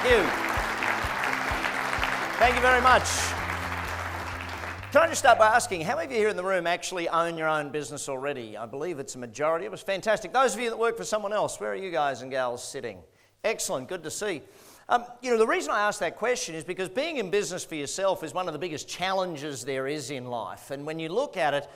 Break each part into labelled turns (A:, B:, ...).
A: you. Thank you very much. Can I just start by asking, how many of you here in the room actually own your own business already? I believe it's a majority of us. Fantastic. Those of you that work for someone else, where are you guys and gals sitting? Excellent, good to see. The reason I ask that question is because being in business for yourself is one of the biggest challenges there is in life. And when you look at it,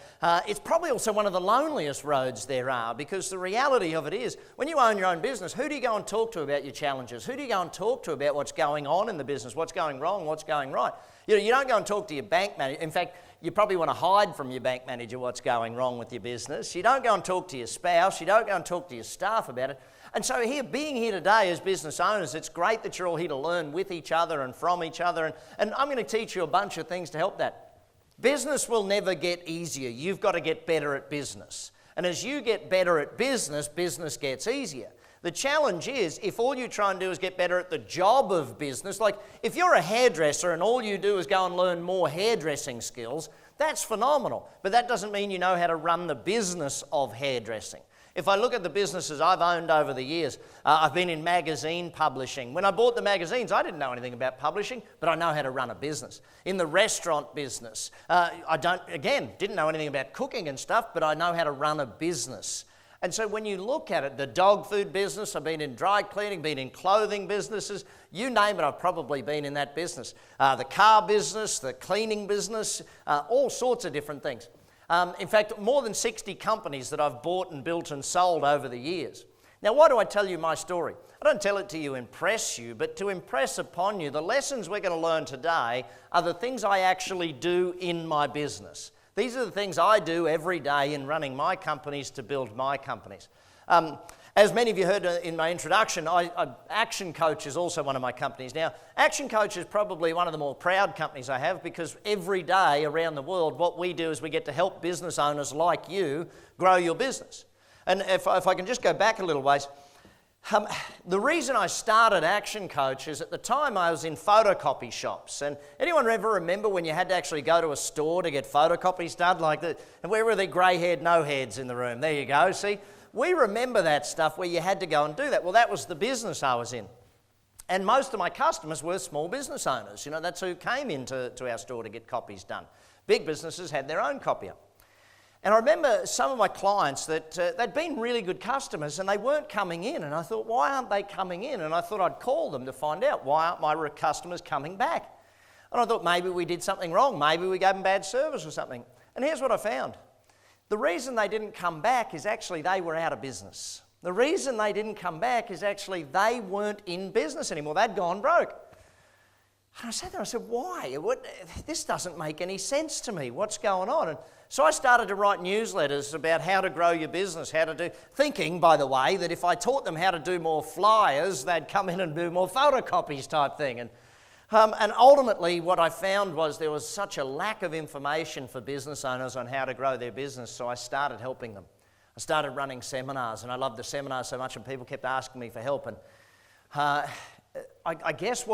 A: it's probably also one of the loneliest roads there are, because the reality of it is, when you own your own business, who do you go and talk to about your challenges? Who do you go and talk to about what's going on in the business, what's going wrong, what's going right? You don't go and talk to your bank manager. In fact, you probably want to hide from your bank manager what's going wrong with your business. You don't go and talk to your spouse. You don't go and talk to your staff about it. And so being here today as business owners, it's great that you're all here to learn with each other and from each other. And I'm going to teach you a bunch of things to help that. Business will never get easier. You've got to get better at business. And as you get better at business, business gets easier. The challenge is, if all you try and do is get better at the job of business, like if you're a hairdresser and all you do is go and learn more hairdressing skills, that's phenomenal. But that doesn't mean you know how to run the business of hairdressing. If I look at the businesses I've owned over the years, I've been in magazine publishing. When I bought the magazines, I didn't know anything about publishing, but I know how to run a business. In the restaurant business, didn't know anything about cooking and stuff, but I know how to run a business. And so when you look at it, the dog food business, I've been in dry cleaning, been in clothing businesses, you name it, I've probably been in that business. The car business, the cleaning business, all sorts of different things. In fact, more than 60 companies that I've bought and built and sold over the years. Now, why do I tell you my story? I don't tell it to impress you, but to impress upon you the lessons we're going to learn today are the things I actually do in my business. These are the things I do every day in running my companies to build my companies. As many of you heard in my introduction, Action Coach is also one of my companies. Now, Action Coach is probably one of the more proud companies I have, because every day around the world, what we do is we get to help business owners like you grow your business. And if I can just go back a little ways, the reason I started Action Coach is at the time I was in photocopy shops. And anyone ever remember when you had to actually go to a store to get photocopies done like that? And where were the grey-haired no-heads in the room? There you go, see? We remember that stuff where you had to go and do that. Well, that was the business I was in. And most of my customers were small business owners. That's who came into our store to get copies done. Big businesses had their own copier. And I remember some of my clients that they'd been really good customers and they weren't coming in. And I thought, why aren't they coming in? And I thought I'd call them to find out, why aren't my customers coming back? And I thought maybe we did something wrong. Maybe we gave them bad service or something. And here's what I found. The reason they didn't come back is actually they were out of business. The reason they didn't come back is actually they weren't in business anymore. They'd gone broke. And I sat there and I said, why? This doesn't make any sense to me. What's going on? And so I started to write newsletters about how to grow your business, thinking, by the way, that if I taught them how to do more flyers, they'd come in and do more photocopies type thing. And ultimately, what I found was there was such a lack of information for business owners on how to grow their business, so I started helping them. I started running seminars, and I loved the seminars so much, and people kept asking me for help. And I guess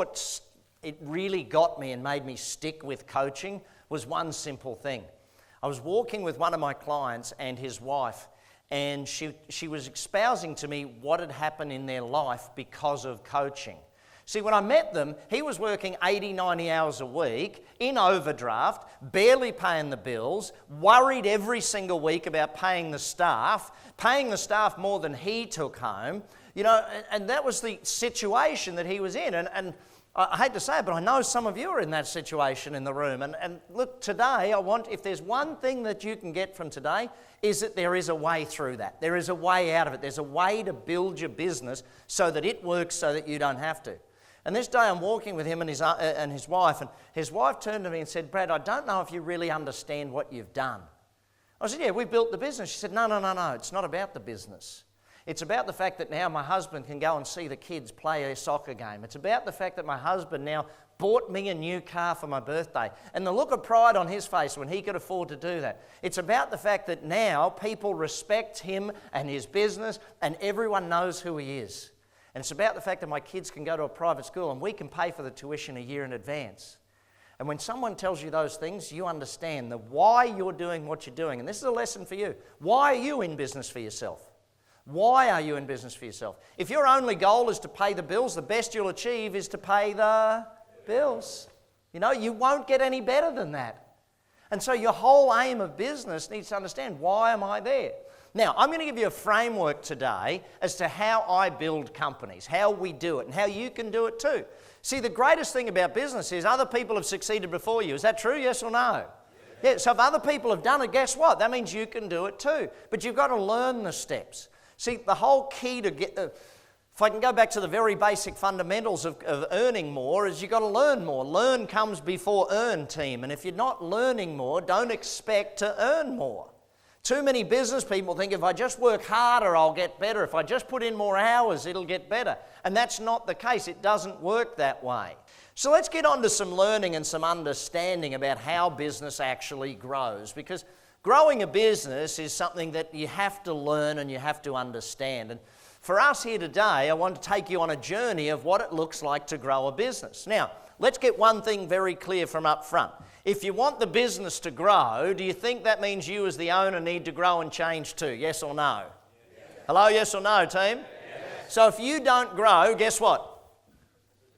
A: it really got me and made me stick with coaching was one simple thing. I was walking with one of my clients and his wife, and she was espousing to me what had happened in their life because of coaching. See, when I met them, he was working 80, 90 hours a week, in overdraft, barely paying the bills, worried every single week about paying the staff more than he took home, and that was the situation that he was in. And I hate to say it, but I know some of you are in that situation in the room. And look, today, if there's one thing that you can get from today, is that there is a way through that. There is a way out of it. There's a way to build your business so that it works so that you don't have to. And this day I'm walking with him and his wife, and his wife turned to me and said, Brad, I don't know if you really understand what you've done. I said, yeah, we built the business. She said, no, it's not about the business. It's about the fact that now my husband can go and see the kids play a soccer game. It's about the fact that my husband now bought me a new car for my birthday. And the look of pride on his face when he could afford to do that. It's about the fact that now people respect him and his business and everyone knows who he is. And it's about the fact that my kids can go to a private school and we can pay for the tuition a year in advance. And when someone tells you those things, you understand the why you're doing what you're doing. And this is a lesson for you. Why are you in business for yourself? Why are you in business for yourself? If your only goal is to pay the bills, the best you'll achieve is to pay the bills. You know, you won't get any better than that. And so your whole aim of business needs to understand, why am I there? Now, I'm going to give you a framework today as to how I build companies, how we do it, and how you can do it too. See, the greatest thing about business is other people have succeeded before you. Is that true, yes or no? Yeah, so if other people have done it, guess what? That means you can do it too. But you've got to learn the steps. See, the whole key to get... if I can go back to the very basic fundamentals of earning more, is you've got to learn more. Learn comes before earn, team. And if you're not learning more, don't expect to earn more. Too many business people think if I just work harder, I'll get better. If I just put in more hours, it'll get better. And that's not the case. It doesn't work that way. So let's get on to some learning and some understanding about how business actually grows. Because growing a business is something that you have to learn and you have to understand. And for us here today, I want to take you on a journey of what it looks like to grow a business. Now, let's get one thing very clear from up front. If you want the business to grow, do you think that means you as the owner need to grow and change too? Yes or no? Yes. Hello, yes or no, team? Yes. So if you don't grow, guess what?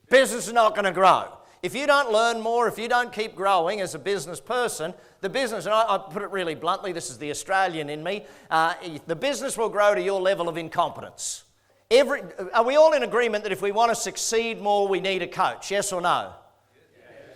A: Business is not going to grow. If you don't learn more, if you don't keep growing as a business person, the business, and I put it really bluntly, this is the Australian in me, the business will grow to your level of incompetence. Are we all in agreement that if we want to succeed more, we need a coach? Yes or no?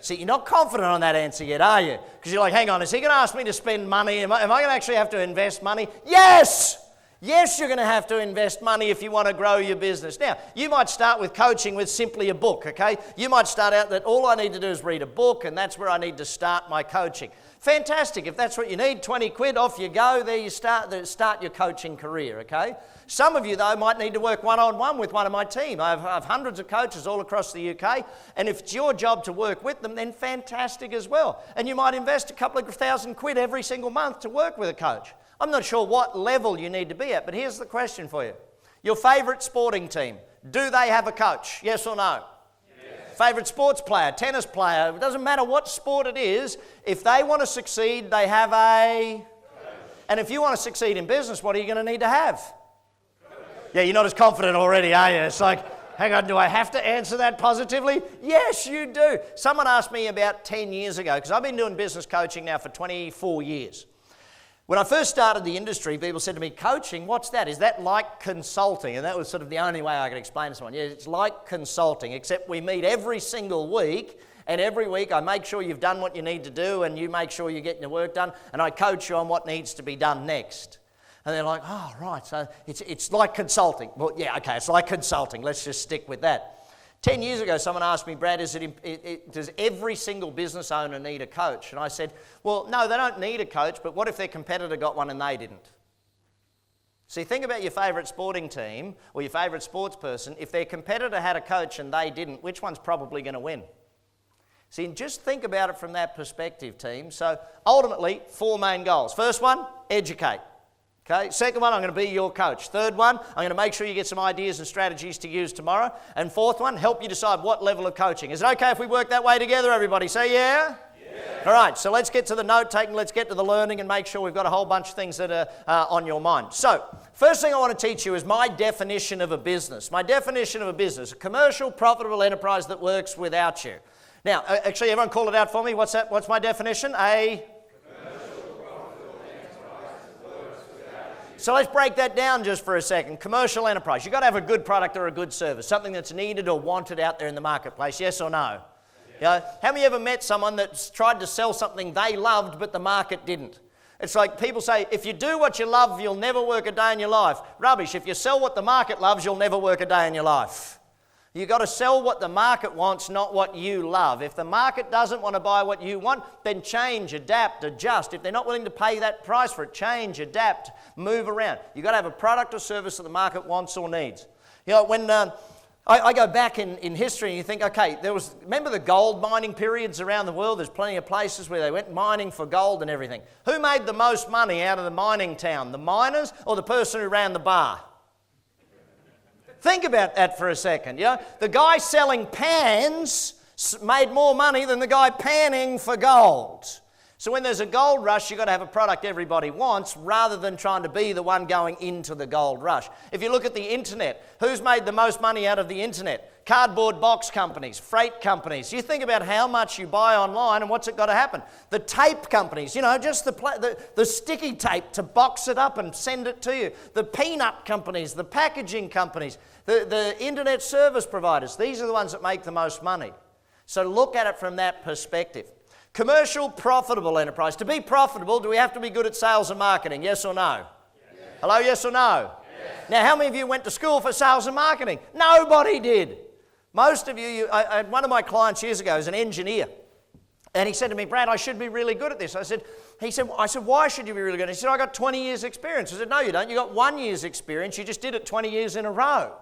A: See, you're not confident on that answer yet, are you? Because you're like, hang on, is he going to ask me to spend money? Am I going to actually have to invest money? Yes! Yes, you're going to have to invest money if you want to grow your business. Now, you might start with coaching with simply a book, okay? You might start out that all I need to do is read a book and that's where I need to start my coaching. Fantastic. If that's what you need, 20 quid, off you go. There you start your coaching career, okay? Some of you, though, might need to work one-on-one with one of my team. I have hundreds of coaches all across the UK, and if it's your job to work with them, then fantastic as well. And you might invest a couple of £1,000 every single month to work with a coach. I'm not sure what level you need to be at, but here's the question for you. Your favourite sporting team, do they have a coach? Yes or no? Yes. Favourite sports player, tennis player, it doesn't matter what sport it is, if they want to succeed, they have a coach. And if you want to succeed in business, what are you going to need to have? Yeah, you're not as confident already, are you? It's like, hang on, do I have to answer that positively? Yes, you do. Someone asked me about 10 years ago, because I've been doing business coaching now for 24 years. When I first started the industry, people said to me, coaching, what's that? Is that like consulting? And that was sort of the only way I could explain to someone. Yeah, it's like consulting, except we meet every single week, and every week I make sure you've done what you need to do, and you make sure you're getting your work done, and I coach you on what needs to be done next. And they're like, oh, right, so it's like consulting. Well, yeah, okay, it's like consulting. Let's just stick with that. 10 years ago, someone asked me, Brad, does every single business owner need a coach? And I said, well, no, they don't need a coach, but what if their competitor got one and they didn't? See, think about your favourite sporting team or your favourite sports person. If their competitor had a coach and they didn't, which one's probably going to win? See, just think about it from that perspective, team. So ultimately, 4 main goals. First one, educate. Okay, second one, I'm going to be your coach. Third one, I'm going to make sure you get some ideas and strategies to use tomorrow. And fourth one, help you decide what level of coaching. Is it okay if we work that way together, everybody? Say yeah? Yeah. All right, so let's get to the note-taking, let's get to the learning and make sure we've got a whole bunch of things that are on your mind. So, first thing I want to teach you is my definition of a business. My definition of a business, a commercial, profitable enterprise that works without you. Now, actually, everyone call it out for me. What's that? What's my definition? So let's break that down just for a second. Commercial enterprise. You've got to have a good product or a good service, something that's needed or wanted out there in the marketplace, yes or no? Yeah. Have you ever met someone that's tried to sell something they loved but the market didn't? It's like people say, if you do what you love, you'll never work a day in your life. Rubbish. If you sell what the market loves, you'll never work a day in your life. You've got to sell what the market wants, not what you love. If the market doesn't want to buy what you want, then change, adapt, adjust. If they're not willing to pay that price for it, change, adapt, move around. You've got to have a product or service that the market wants or needs. You know, when I go back in history and you think, okay, remember the gold mining periods around the world? There's plenty of places where they went mining for gold and everything. Who made the most money out of the mining town? The miners or the person who ran the bar? Think about that for a second. You know, the guy selling pans made more money than the guy panning for gold. So when there's a gold rush, you've got to have a product everybody wants rather than trying to be the one going into the gold rush. If you look at the internet, who's made the most money out of the internet? Cardboard box companies, freight companies. You think about how much you buy online and what's it got to happen? The tape companies, just the sticky tape to box it up and send it to you. The peanut companies, the packaging companies, the internet service providers. These are the ones that make the most money. So look at it from that perspective. Commercial, profitable enterprise. To be profitable, do we have to be good at sales and marketing? Yes or no? Yes. Hello, yes or no? Yes. Now, how many of you went to school for sales and marketing? Nobody did. Most of you, one of my clients years ago is an engineer. And he said to me, Brad, I should be really good at this. I said, why should you be really good? He said, I got 20 years experience. I said, no, you don't. You got 1 year's experience. You just did it 20 years in a row.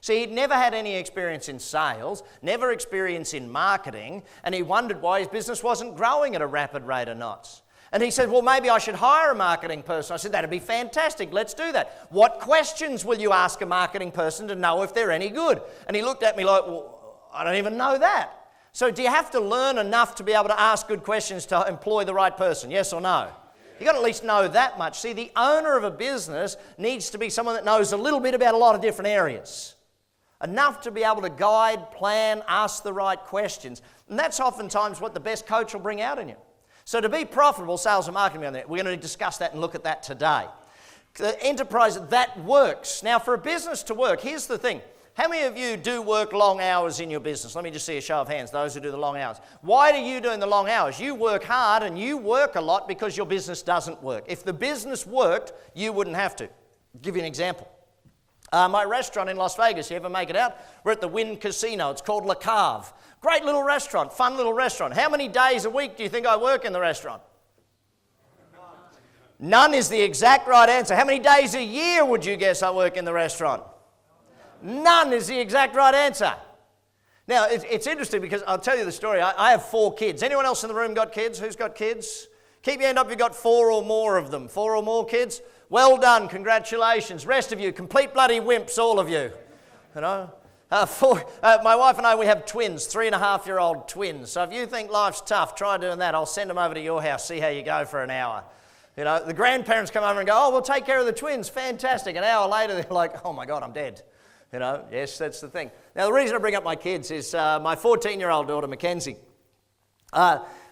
A: See, he'd never had any experience in sales, never experience in marketing, and he wondered why his business wasn't growing at a rapid rate of knots. And he said, well, maybe I should hire a marketing person. I said, that'd be fantastic. Let's do that. What questions will you ask a marketing person to know if they're any good? And he looked at me like, well, I don't even know that. So do you have to learn enough to be able to ask good questions to employ the right person? Yes or no? You've got to at least know that much. See, the owner of a business needs to be someone that knows a little bit about a lot of different areas. Enough to be able to guide, plan, ask the right questions. And that's oftentimes what the best coach will bring out in you. So to be profitable, sales and marketing, we're going to discuss that and look at that today. The enterprise, that works. Now for a business to work, here's the thing. How many of you do work long hours in your business? Let me just see a show of hands, those who do the long hours. Why are you doing the long hours? You work hard and you work a lot because your business doesn't work. If the business worked, you wouldn't have to. I'll give you an example. My restaurant in Las Vegas, you ever make it out? We're at the Wynn Casino. It's called Le Cave. Great little restaurant, fun little restaurant. How many days a week do you think I work in the restaurant? None is the exact right answer. How many days a year would you guess I work in the restaurant? None is the exact right answer. Now, it's interesting because I'll tell you the story. I have 4 kids. Anyone else in the room got kids? Who's got kids? Keep your hand up if you've got 4 or more of them. 4 or more kids? Well done, congratulations. Rest of you, complete bloody wimps, all of you. My wife and I, we have twins, 3.5-year-old twins. So if you think life's tough, try doing that. I'll send them over to your house, see how you go for an hour. The grandparents come over and go, oh, we'll take care of the twins, fantastic. An hour later, they're like, oh my God, I'm dead. Yes, that's the thing. Now, the reason I bring up my kids is my 14-year-old daughter, Mackenzie.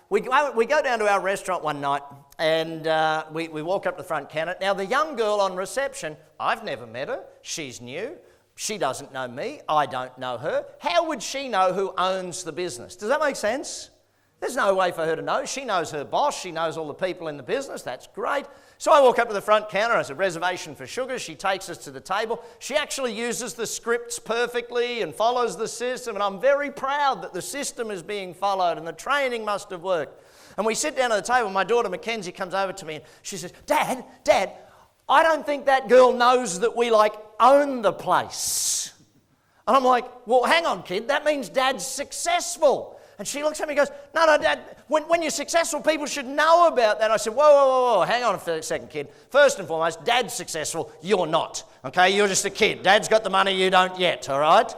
A: We go down to our restaurant one night and we walk up to the front counter. Now, the young girl on reception, I've never met her. She's new. She doesn't know me. I don't know her. How would she know who owns the business? Does that make sense? There's no way for her to know. She knows her boss. She knows all the people in the business. That's great. So I walk up to the front counter. I said, reservation for sugar. She takes us to the table. She actually uses the scripts perfectly and follows the system. And I'm very proud that the system is being followed and the training must have worked. And we sit down at the table. My daughter Mackenzie comes over to me and she says, Dad, I don't think that girl knows that we own the place. And I'm like, well, hang on, kid. That means Dad's successful. And she looks at me and goes, no, Dad, when you're successful, people should know about that. I said, whoa, hang on a second, kid. First and foremost, Dad's successful, you're not, okay? You're just a kid. Dad's got the money, you don't yet, all right?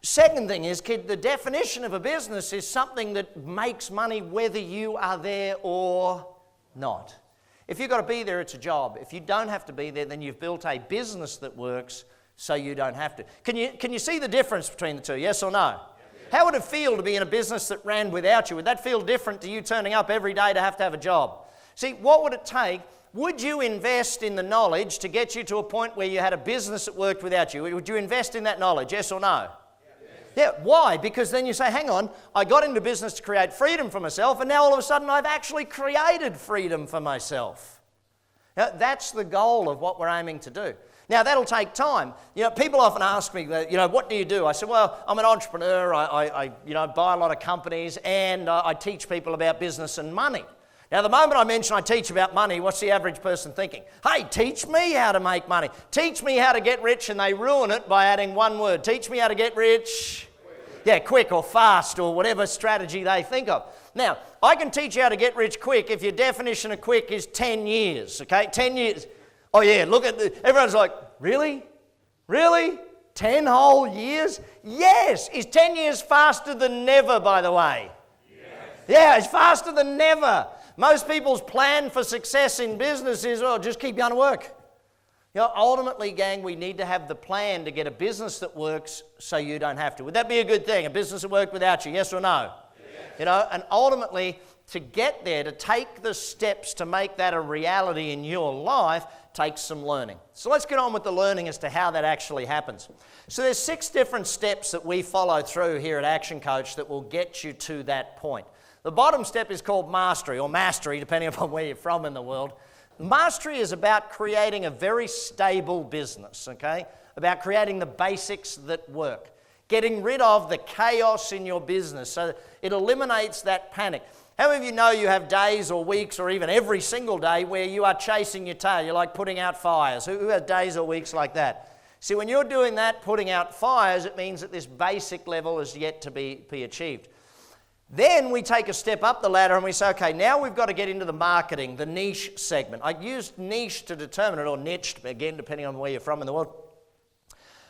A: Second thing is, kid, the definition of a business is something that makes money whether you are there or not. If you've got to be there, it's a job. If you don't have to be there, then you've built a business that works so you don't have to. Can you see the difference between the two, yes or no? How would it feel to be in a business that ran without you? Would that feel different to you turning up every day to have a job? See, what would it take? Would you invest in the knowledge to get you to a point where you had a business that worked without you? Would you invest in that knowledge, yes or no? Yeah, why? Because then you say, hang on, I got into business to create freedom for myself, and now all of a sudden I've actually created freedom for myself. Now, that's the goal of what we're aiming to do. Now, that'll take time. People often ask me, what do you do? I say, well, I'm an entrepreneur. I buy a lot of companies and I teach people about business and money. Now, the moment I mention I teach about money, what's the average person thinking? Hey, teach me how to make money. Teach me how to get rich, and they ruin it by adding one word. Teach me how to get rich. Yeah, quick or fast or whatever strategy they think of. Now, I can teach you how to get rich quick if your definition of quick is 10 years, okay? 10 years. Oh yeah, look at everyone's like, really? Really? 10 whole years? Yes! Is 10 years faster than never, by the way? Yes. Yeah, it's faster than never. Most people's plan for success in business is, well, just keep going to work. Ultimately, gang, we need to have the plan to get a business that works so you don't have to. Would that be a good thing? A business that worked without you, yes or no? Yes. And ultimately, to get there, to take the steps to make that a reality in your life, takes some learning. So let's get on with the learning as to how that actually happens. So there's 6 different steps that we follow through here at Action Coach that will get you to that point. The bottom step is called mastery, or mastery, depending upon where you're from in the world. Mastery is about creating a very stable business, okay? About creating the basics that work. Getting rid of the chaos in your business so that it eliminates that panic. How many of you know you have days or weeks or even every single day where you are chasing your tail? You're like putting out fires. Who has days or weeks like that? See, when you're doing that, putting out fires, it means that this basic level is yet to be achieved. Then we take a step up the ladder and we say, okay, now we've got to get into the marketing, the niche segment. I used niche to determine it, or niche, again, depending on where you're from in the world.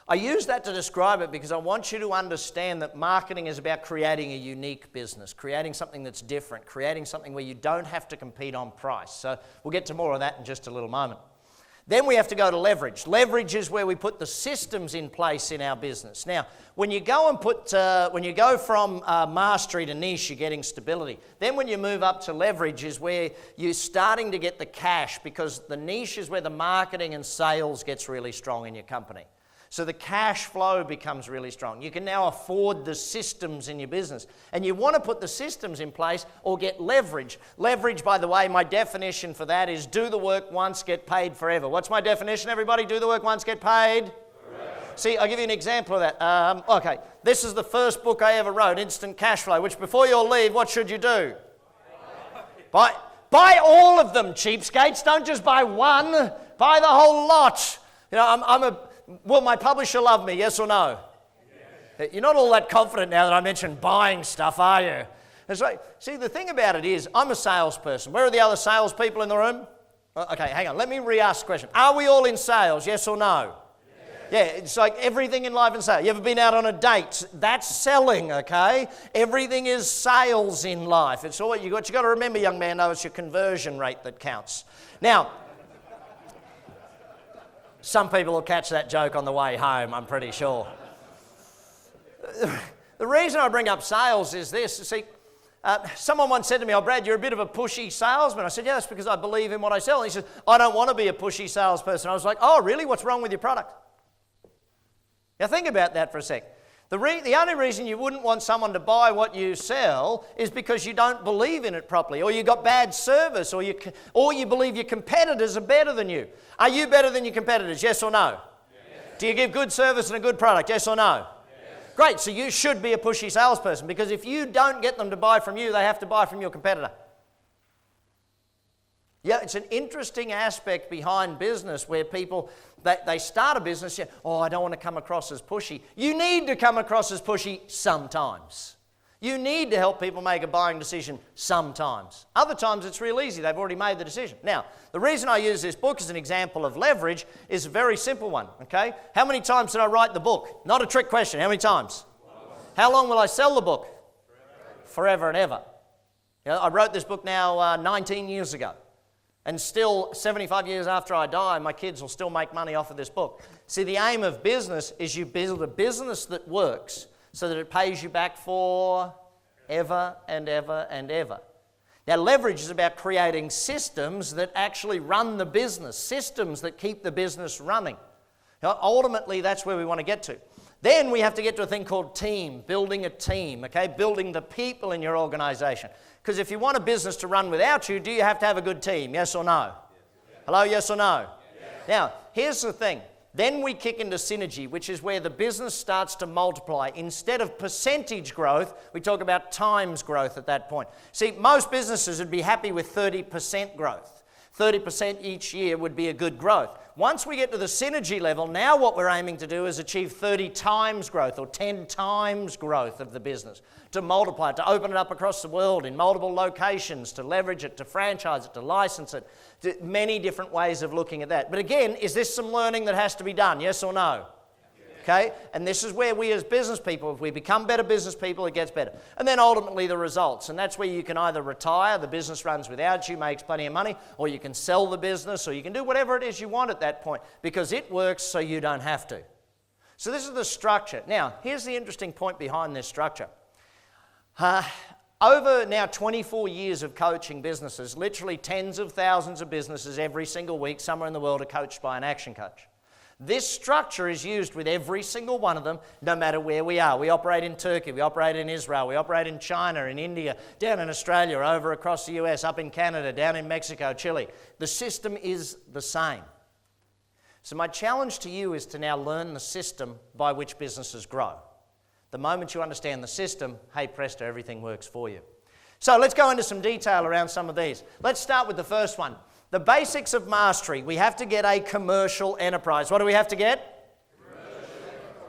A: I use that to describe it because I want you to understand that marketing is about creating a unique business, creating something that's different, creating something where you don't have to compete on price. So we'll get to more of that in just a little moment. Then we have to go to leverage. Leverage is where we put the systems in place in our business. Now, when you go from mastery to niche, you're getting stability. Then when you move up to leverage is where you're starting to get the cash, because the niche is where the marketing and sales gets really strong in your company. So the cash flow becomes really strong. You can now afford the systems in your business. And you want to put the systems in place or get leverage. Leverage, by the way, my definition for that is do the work once, get paid forever. What's my definition, everybody? Do the work once, get paid? Forever. See, I'll give you an example of that. Okay, this is the first book I ever wrote, Instant Cash Flow, which before you all leave, what should you do? Buy all of them, cheapskates. Don't just buy one. Buy the whole lot. Will my publisher love me, yes or no? Yes. You're not all that confident now that I mentioned buying stuff, are you? That's right. See, the thing about it is, I'm a salesperson. Where are the other salespeople in the room? Okay, hang on. Let me re-ask the question. Are we all in sales, yes or no? Yes. Yeah, it's like everything in life is sales. You ever been out on a date? That's selling, okay? Everything is sales in life. It's all you got to remember, young man, though, it's your conversion rate that counts. Now, some people will catch that joke on the way home, I'm pretty sure. The reason I bring up sales is this. See, someone once said to me, "Oh, Brad, you're a bit of a pushy salesman." I said, "Yeah, that's because I believe in what I sell." And he said, "I don't want to be a pushy salesperson." I was like, "Oh, really? What's wrong with your product?" Now think about that for a sec. The only reason you wouldn't want someone to buy what you sell is because you don't believe in it properly, or you got bad service, or you believe your competitors are better than you. Are you better than your competitors, yes or no? Yes. Do you give good service and a good product, yes or no? Yes. Great, so you should be a pushy salesperson, because if you don't get them to buy from you, they have to buy from your competitor. Yeah, it's an interesting aspect behind business where people, they start a business, oh, I don't want to come across as pushy. You need to come across as pushy sometimes. You need to help people make a buying decision sometimes. Other times it's real easy. They've already made the decision. Now, the reason I use this book as an example of leverage is a very simple one, okay? How many times did I write the book? Not a trick question. How many times? How long will I sell the book? Forever and ever. I wrote this book now 19 years ago. And still, 75 years after I die, my kids will still make money off of this book. See, the aim of business is you build a business that works so that it pays you back for ever and ever and ever. Now, leverage is about creating systems that actually run the business, systems that keep the business running. Now, ultimately, that's where we want to get to. Then we have to get to a thing called team, building a team, okay? Building the people in your organization. Because if you want a business to run without you, do you have to have a good team? Yes or no? Yes. Hello, yes or no? Yes. Now, here's the thing. Then we kick into synergy, which is where the business starts to multiply. Instead of percentage growth, we talk about times growth at that point. See, most businesses would be happy with 30% growth. 30% each year would be a good growth. Once we get to the synergy level, now what we're aiming to do is achieve 30 times growth or 10 times growth of the business, to multiply it, to open it up across the world in multiple locations, to leverage it, to franchise it, to license it, to many different ways of looking at that. But again, is this some learning that has to be done, yes or no? Yes. Okay? And this is where we as business people, if we become better business people, it gets better. And then ultimately the results. And that's where you can either retire, the business runs without you, makes plenty of money, or you can sell the business, or you can do whatever it is you want at that point, because it works so you don't have to. So this is the structure. Now, here's the interesting point behind this structure. Over now 24 years of coaching businesses, literally tens of thousands of businesses every single week, somewhere in the world are coached by an action coach. This structure is used with every single one of them, no matter where we are. We operate in Turkey, we operate in Israel, we operate in China, in India, down in Australia, over across the US, up in Canada, down in Mexico, Chile. The system is the same. So my challenge to you is to now learn the system by which businesses grow. The moment you understand the system, hey presto, everything works for you. So let's go into some detail around some of these. Let's start with the first one. The basics of mastery. We have to get a commercial enterprise. What do we have to get?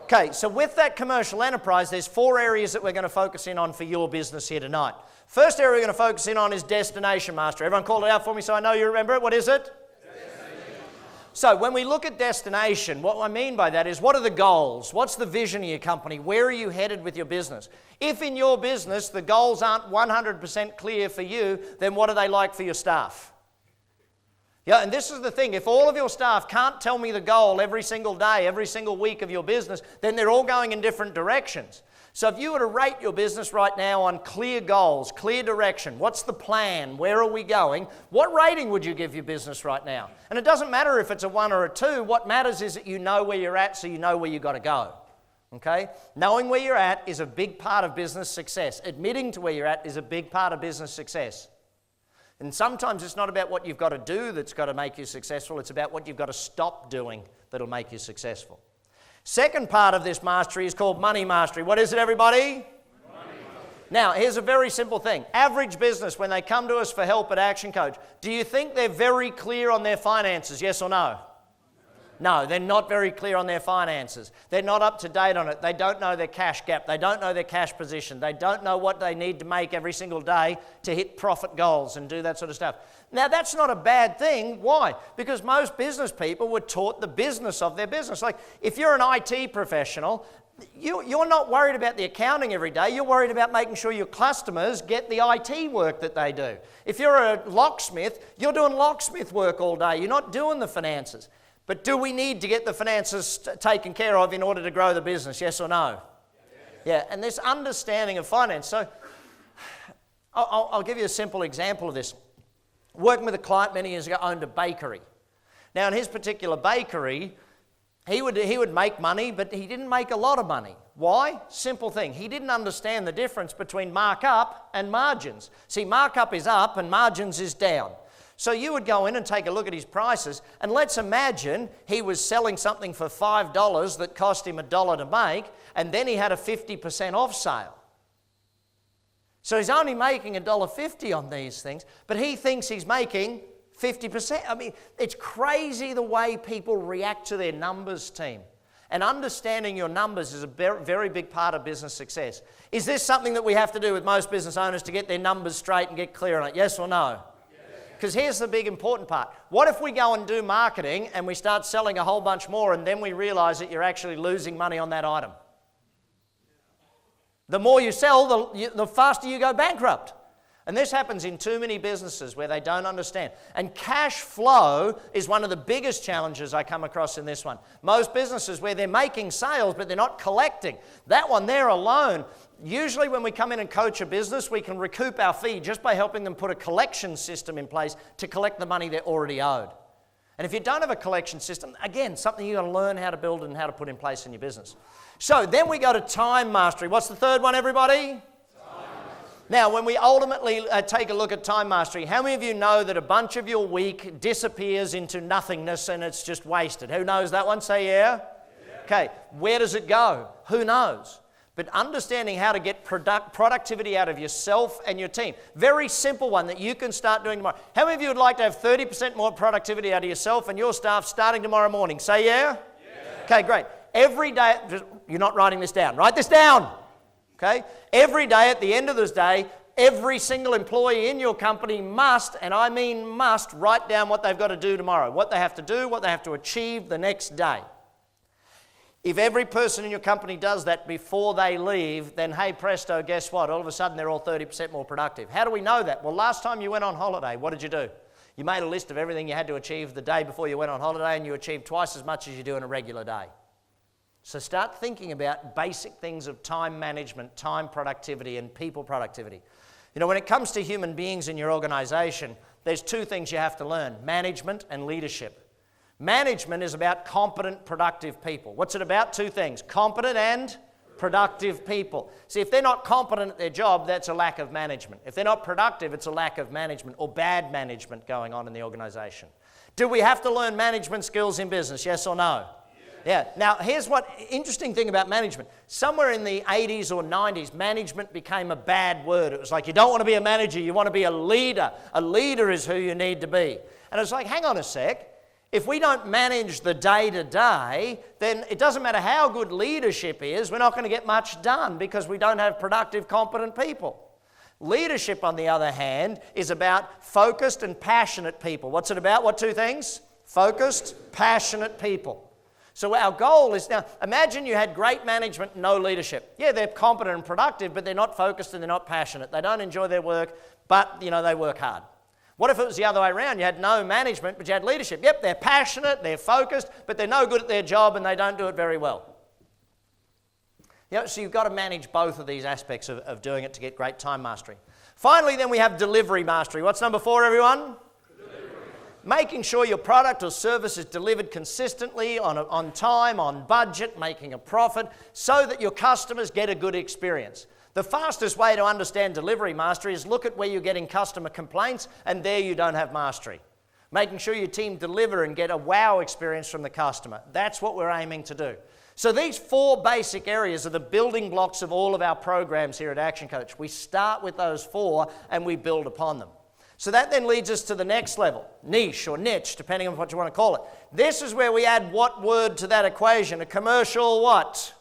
A: Okay, so with that commercial enterprise, there's 4 areas that we're going to focus in on for your business here tonight. First area we're going to focus in on is destination mastery. Everyone call it out for me so I know you remember it. What is it? So when we look at destination, what I mean by that is, what are the goals? What's the vision of your company? Where are you headed with your business? If in your business the goals aren't 100% clear for you, then what are they like for your staff? Yeah, and this is the thing. If all of your staff can't tell me the goal every single day, every single week of your business, then they're all going in different directions. So if you were to rate your business right now on clear goals, clear direction, what's the plan, where are we going, what rating would you give your business right now? And it doesn't matter if it's a 1 or a 2. What matters is that you know where you're at, so you know where you've got to go. Okay? Knowing where you're at is a big part of business success. Admitting to where you're at is a big part of business success. And sometimes it's not about what you've got to do that's got to make you successful. It's about what you've got to stop doing that'll make you successful. Second part of this mastery is called money mastery. What is it, everybody? Now, here's a very simple thing. Average business, when they come to us for help at Action Coach, do you think they're very clear on their finances, yes or no? No, they're not very clear on their finances. They're not up to date on it. They don't know their cash gap. They don't know their cash position. They don't know what they need to make every single day to hit profit goals and do that sort of stuff. Now, that's not a bad thing. Why? Because most business people were taught the business of their business. Like, if you're an IT professional, you're not worried about the accounting every day. You're worried about making sure your customers get the IT work that they do. If you're a locksmith, you're doing locksmith work all day. You're not doing the finances. But do we need to get the finances taken care of in order to grow the business, yes or no? Yeah, and this understanding of finance. So I'll give you a simple example of this. Working with a client many years ago, owned a bakery. Now in his particular bakery, he would make money, but he didn't make a lot of money. Why? Simple thing. He didn't understand the difference between markup and margins. See, markup is up and margins is down. So you would go in and take a look at his prices, and let's imagine he was selling something for $5 that cost him $1 to make, and then he had a 50% off sale. So he's only making $1.50 on these things, but he thinks he's making 50%. I mean, it's crazy the way people react to their numbers, team. And understanding your numbers is a very big part of business success. Is this something that we have to do with most business owners to get their numbers straight and get clear on it? Yes or no? Because here's the big important part. What if we go and do marketing and we start selling a whole bunch more and then we realize that you're actually losing money on that item? The more you sell, the faster you go bankrupt. And this happens in too many businesses where they don't understand. And cash flow is one of the biggest challenges I come across in this one. Most businesses where they're making sales but they're not collecting. That one there alone, usually when we come in and coach a business, we can recoup our fee just by helping them put a collection system in place to collect the money they're already owed. And if you don't have a collection system, again, something you've got to learn how to build and how to put in place in your business. So then we go to time mastery. What's the third one, everybody? Now, when we ultimately take a look at time mastery, how many of you know that a bunch of your week disappears into nothingness and it's just wasted? Who knows that one? Say yeah. Okay, where does it go? Who knows? But understanding how to get productivity out of yourself and your team. Very simple one that you can start doing tomorrow. How many of you would like to have 30% more productivity out of yourself and your staff starting tomorrow morning? Say yeah. Okay, great. Every day, you're not writing this down. Write this down. Okay? Every day at the end of this day, every single employee in your company must, and I mean must, write down what they've got to do tomorrow, what they have to do, what they have to achieve the next day. If every person in your company does that before they leave, then hey presto, guess what? All of a sudden they're all 30% more productive. How do we know that? Well, last time you went on holiday, what did you do? You made a list of everything you had to achieve the day before you went on holiday, and you achieved twice as much as you do in a regular day. So start thinking about basic things of time management, time productivity, and people productivity. You know, when it comes to human beings in your organization, there's two things you have to learn: management and leadership. Management is about competent, productive people. What's it about? Two things: competent and productive people. See, if they're not competent at their job, that's a lack of management. If they're not productive, it's a lack of management or bad management going on in the organization. Do we have to learn management skills in business? Yes or no? Yeah. Now, here's what interesting thing about management. Somewhere in the 80s or 90s, management became a bad word. It was like, you don't want to be a manager, you want to be a leader. A leader is who you need to be. And it's like, hang on a sec. If we don't manage the day-to-day, then it doesn't matter how good leadership is, we're not going to get much done because we don't have productive, competent people. Leadership, on the other hand, is about focused and passionate people. What's it about? What two things? Focused, passionate people. So our goal is, now imagine you had great management and no leadership. Yeah, they're competent and productive, but they're not focused and they're not passionate. They don't enjoy their work, but they work hard. What if it was the other way around? You had no management, but you had leadership. Yep, they're passionate, they're focused, but they're no good at their job and they don't do it very well. So you've got to manage both of these aspects of doing it to get great time mastery. Finally, then we have delivery mastery. What's number 4, everyone? Delivery. Making sure your product or service is delivered consistently, on time, on budget, making a profit, so that your customers get a good experience. The fastest way to understand delivery mastery is look at where you're getting customer complaints, and there you don't have mastery. Making sure your team deliver and get a wow experience from the customer. That's what we're aiming to do. So these 4 basic areas are the building blocks of all of our programs here at Action Coach. We start with those 4 and we build upon them. So that then leads us to the next level, niche or niche, depending on what you want to call it. This is where we add what word to that equation? A commercial what?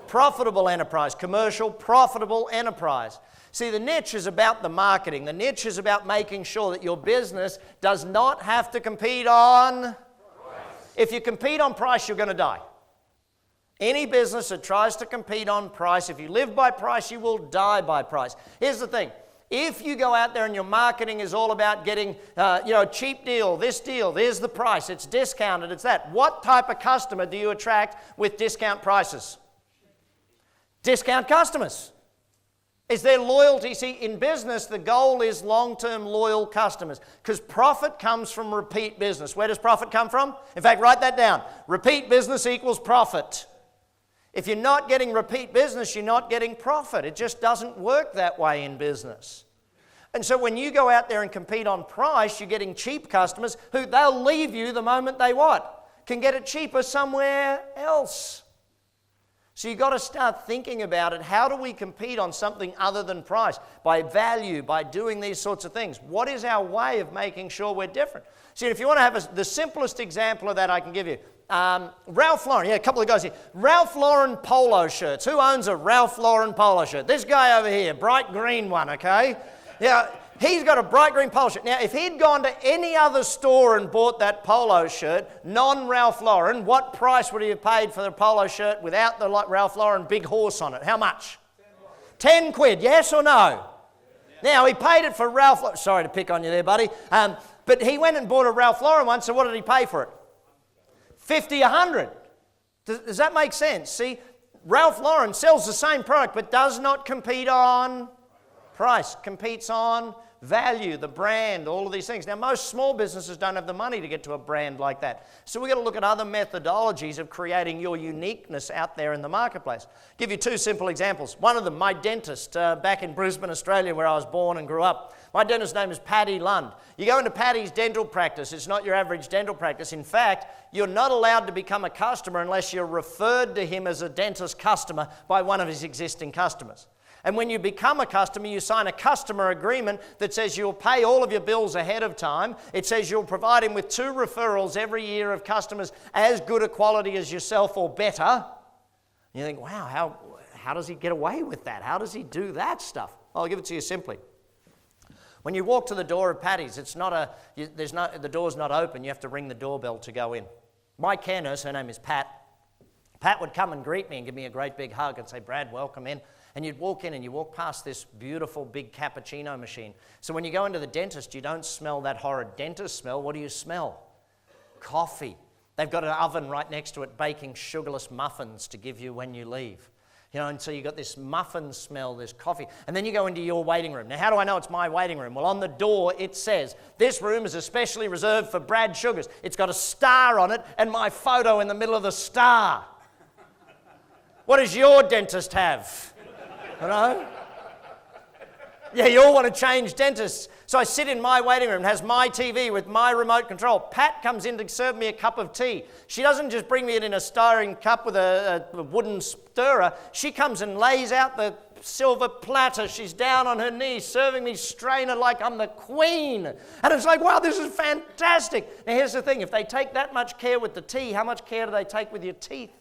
A: Profitable enterprise. Commercial, profitable enterprise. See, the niche is about the marketing. The niche is about making sure that your business does not have to compete on price. If you compete on price, you're going to die. Any business that tries to compete on price, if you live by price, you will die by price. Here's the thing. If you go out there and your marketing is all about getting, cheap deal, there's the price, it's discounted, it's that. What type of customer do you attract with discount prices? Discount customers. Is there loyalty? See, in business, the goal is long-term loyal customers because profit comes from repeat business. Where does profit come from? In fact, write that down. Repeat business equals profit. If you're not getting repeat business, you're not getting profit. It just doesn't work that way in business. And so when you go out there and compete on price, you're getting cheap customers who they'll leave you the moment they what? Can get it cheaper somewhere else. So you've got to start thinking about it. How do we compete on something other than price? By value, by doing these sorts of things. What is our way of making sure we're different? See, if you want to have the simplest example of that I can give you, Ralph Lauren, a couple of guys here. Ralph Lauren polo shirts. Who owns a Ralph Lauren polo shirt? This guy over here, bright green one, okay? Yeah, he's got a bright green polo shirt. Now, if he'd gone to any other store and bought that polo shirt, non-Ralph Lauren, what price would he have paid for the polo shirt without the Ralph Lauren big horse on it? How much? 10 quid, yes or no? Now, he paid it for Ralph Lauren. Sorry to pick on you there, buddy. But he went and bought a Ralph Lauren one, so what did he pay for it? 50, 100. Does that make sense? See, Ralph Lauren sells the same product but does not compete on price, competes on value, the brand, all of these things. Now, most small businesses don't have the money to get to a brand like that. So we've got to look at other methodologies of creating your uniqueness out there in the marketplace. Give you 2 simple examples. One of them, my dentist back in Brisbane, Australia, where I was born and grew up. My dentist's name is Paddy Lund. You go into Paddy's dental practice, it's not your average dental practice. In fact, you're not allowed to become a customer unless you're referred to him as a dentist customer by one of his existing customers. And when you become a customer, you sign a customer agreement that says you'll pay all of your bills ahead of time. It says you'll provide him with 2 referrals every year of customers as good a quality as yourself or better. And you think, wow, how does he get away with that? How does he do that stuff? Well, I'll give it to you simply. When you walk to the door of Paddy's, the door's not open. You have to ring the doorbell to go in. My care nurse, her name is Pat. Pat would come and greet me and give me a great big hug and say, Brad, welcome in. And you'd walk in and you walk past this beautiful big cappuccino machine. So when you go into the dentist, you don't smell that horrid dentist smell. What do you smell? Coffee. They've got an oven right next to it baking sugarless muffins to give you when you leave. You know, and so you've got this muffin smell, this coffee. And then you go into your waiting room. Now, how do I know it's my waiting room? Well, on the door it says, this room is especially reserved for Brad Sugars. It's got a star on it and my photo in the middle of the star. What does your dentist have? You know? Yeah, you all want to change dentists. So I sit in my waiting room, it has my TV with my remote control. Pat comes in to serve me a cup of tea. She doesn't just bring me it in a styrene cup with a wooden stirrer. She comes and lays out the silver platter. She's down on her knees, serving me strainer like I'm the queen. And it's like, wow, this is fantastic. Now here's the thing, if they take that much care with the tea, how much care do they take with your teeth?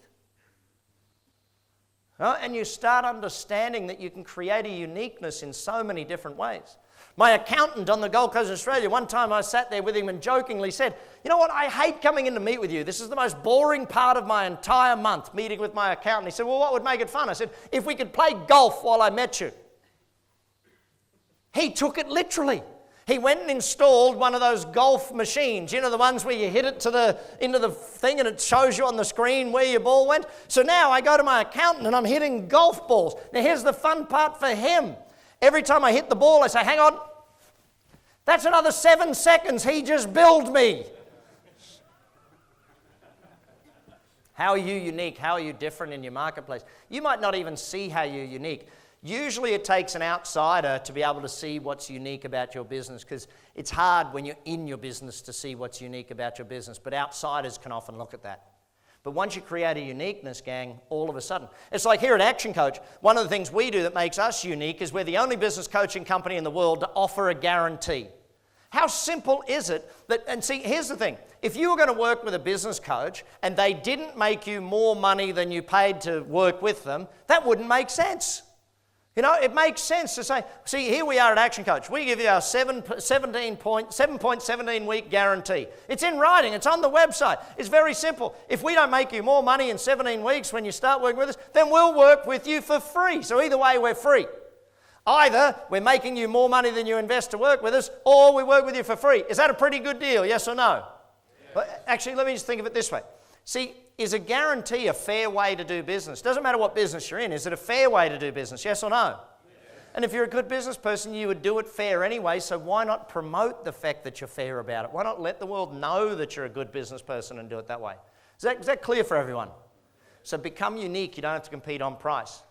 A: And you start understanding that you can create a uniqueness in so many different ways. My accountant on the Gold Coast, Australia, one time I sat there with him and jokingly said, you know what, I hate coming in to meet with you. This is the most boring part of my entire month, meeting with my accountant. He said, well, what would make it fun? I said, if we could play golf while I met you. He took it literally. He went and installed one of those golf machines, you know, the ones where you hit it into the thing and it shows you on the screen where your ball went. So now I go to my accountant and I'm hitting golf balls. Now here's the fun part for him. Every time I hit the ball, I say, hang on, that's another 7 seconds. He just billed me. How are you unique? How are you different in your marketplace? You might not even see how you're unique. Usually it takes an outsider to be able to see what's unique about your business, because it's hard when you're in your business to see what's unique about your business, but outsiders can often look at that. But once you create a uniqueness, gang, all of a sudden. It's like here at Action Coach, one of the things we do that makes us unique is we're the only business coaching company in the world to offer a guarantee. How simple is it that, and see, here's the thing. If you were going to work with a business coach and they didn't make you more money than you paid to work with them, that wouldn't make sense. You know, it makes sense to say, see, here we are at Action Coach. We give you our 7.17 week guarantee. It's in writing. It's on the website. It's very simple. If we don't make you more money in 17 weeks when you start working with us, then we'll work with you for free. So either way, we're free. Either we're making you more money than you invest to work with us, or we work with you for free. Is that a pretty good deal, yes or no? Yeah. Well, actually, let me just think of it this way. See, is a guarantee a fair way to do business? Doesn't matter what business you're in. Is it a fair way to do business? Yes or no? Yes. And if you're a good business person, you would do it fair anyway, so why not promote the fact that you're fair about it? Why not let the world know that you're a good business person and do it that way? Is that clear for everyone? So become unique. You don't have to compete on price.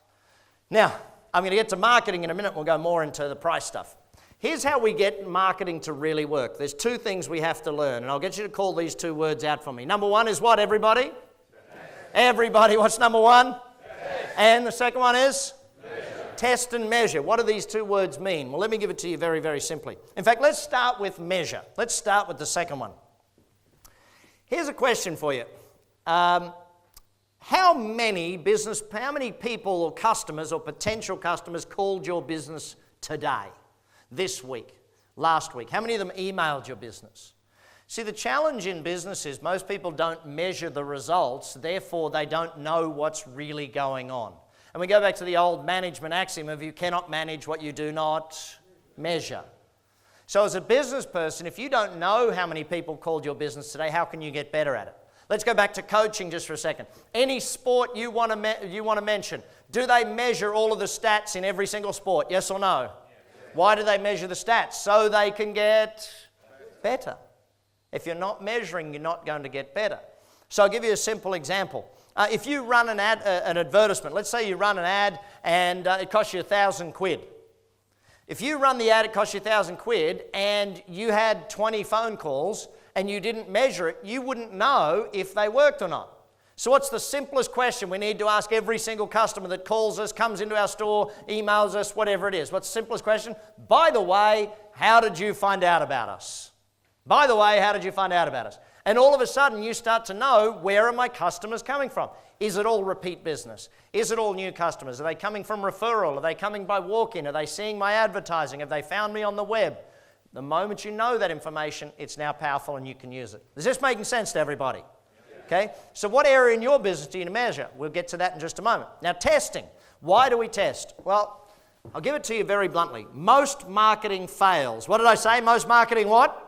A: Now, I'm going to get to marketing in a minute. We'll go more into the price stuff. Here's how we get marketing to really work. There's two things we have to learn, and I'll get you to call these two words out for me. Number one is what, everybody? Everybody, what's number one? Test. And the second one is? Measure. Test and measure. What do these two words mean? Well, let me give it to you very, very simply. In fact, let's start with measure. Let's start with the second one. Here's a question for you. How many people or customers or potential customers called your business today, this week, last week? How many of them emailed your business? See, the challenge in business is most people don't measure the results, therefore they don't know what's really going on. And we go back to the old management axiom of you cannot manage what you do not measure. So as a business person, if you don't know how many people called your business today, how can you get better at it? Let's go back to coaching just for a second. Any sport you want to mention, do they measure all of the stats in every single sport, yes or no? Why do they measure the stats? So they can get better. If you're not measuring, you're not going to get better. So I'll give you a simple example. If you run an advertisement, let's say you run an ad and it costs you £1,000. If you run the ad, it costs you £1,000 and you had 20 phone calls and you didn't measure it, you wouldn't know if they worked or not. So what's the simplest question we need to ask every single customer that calls us, comes into our store, emails us, whatever it is? What's the simplest question? By the way, how did you find out about us? By the way, how did you find out about us? And all of a sudden you start to know, where are my customers coming from? Is it all repeat business? Is it all new customers? Are they coming from referral? Are they coming by walk-in? Are they seeing my advertising? Have they found me on the web? The moment you know that information, it's now powerful and you can use it. Is this making sense to everybody? Okay? So what area in your business do you measure? We'll get to that in just a moment. Now, testing. Why do we test? Well, I'll give it to you very bluntly. Most marketing fails. What did I say? Most marketing what?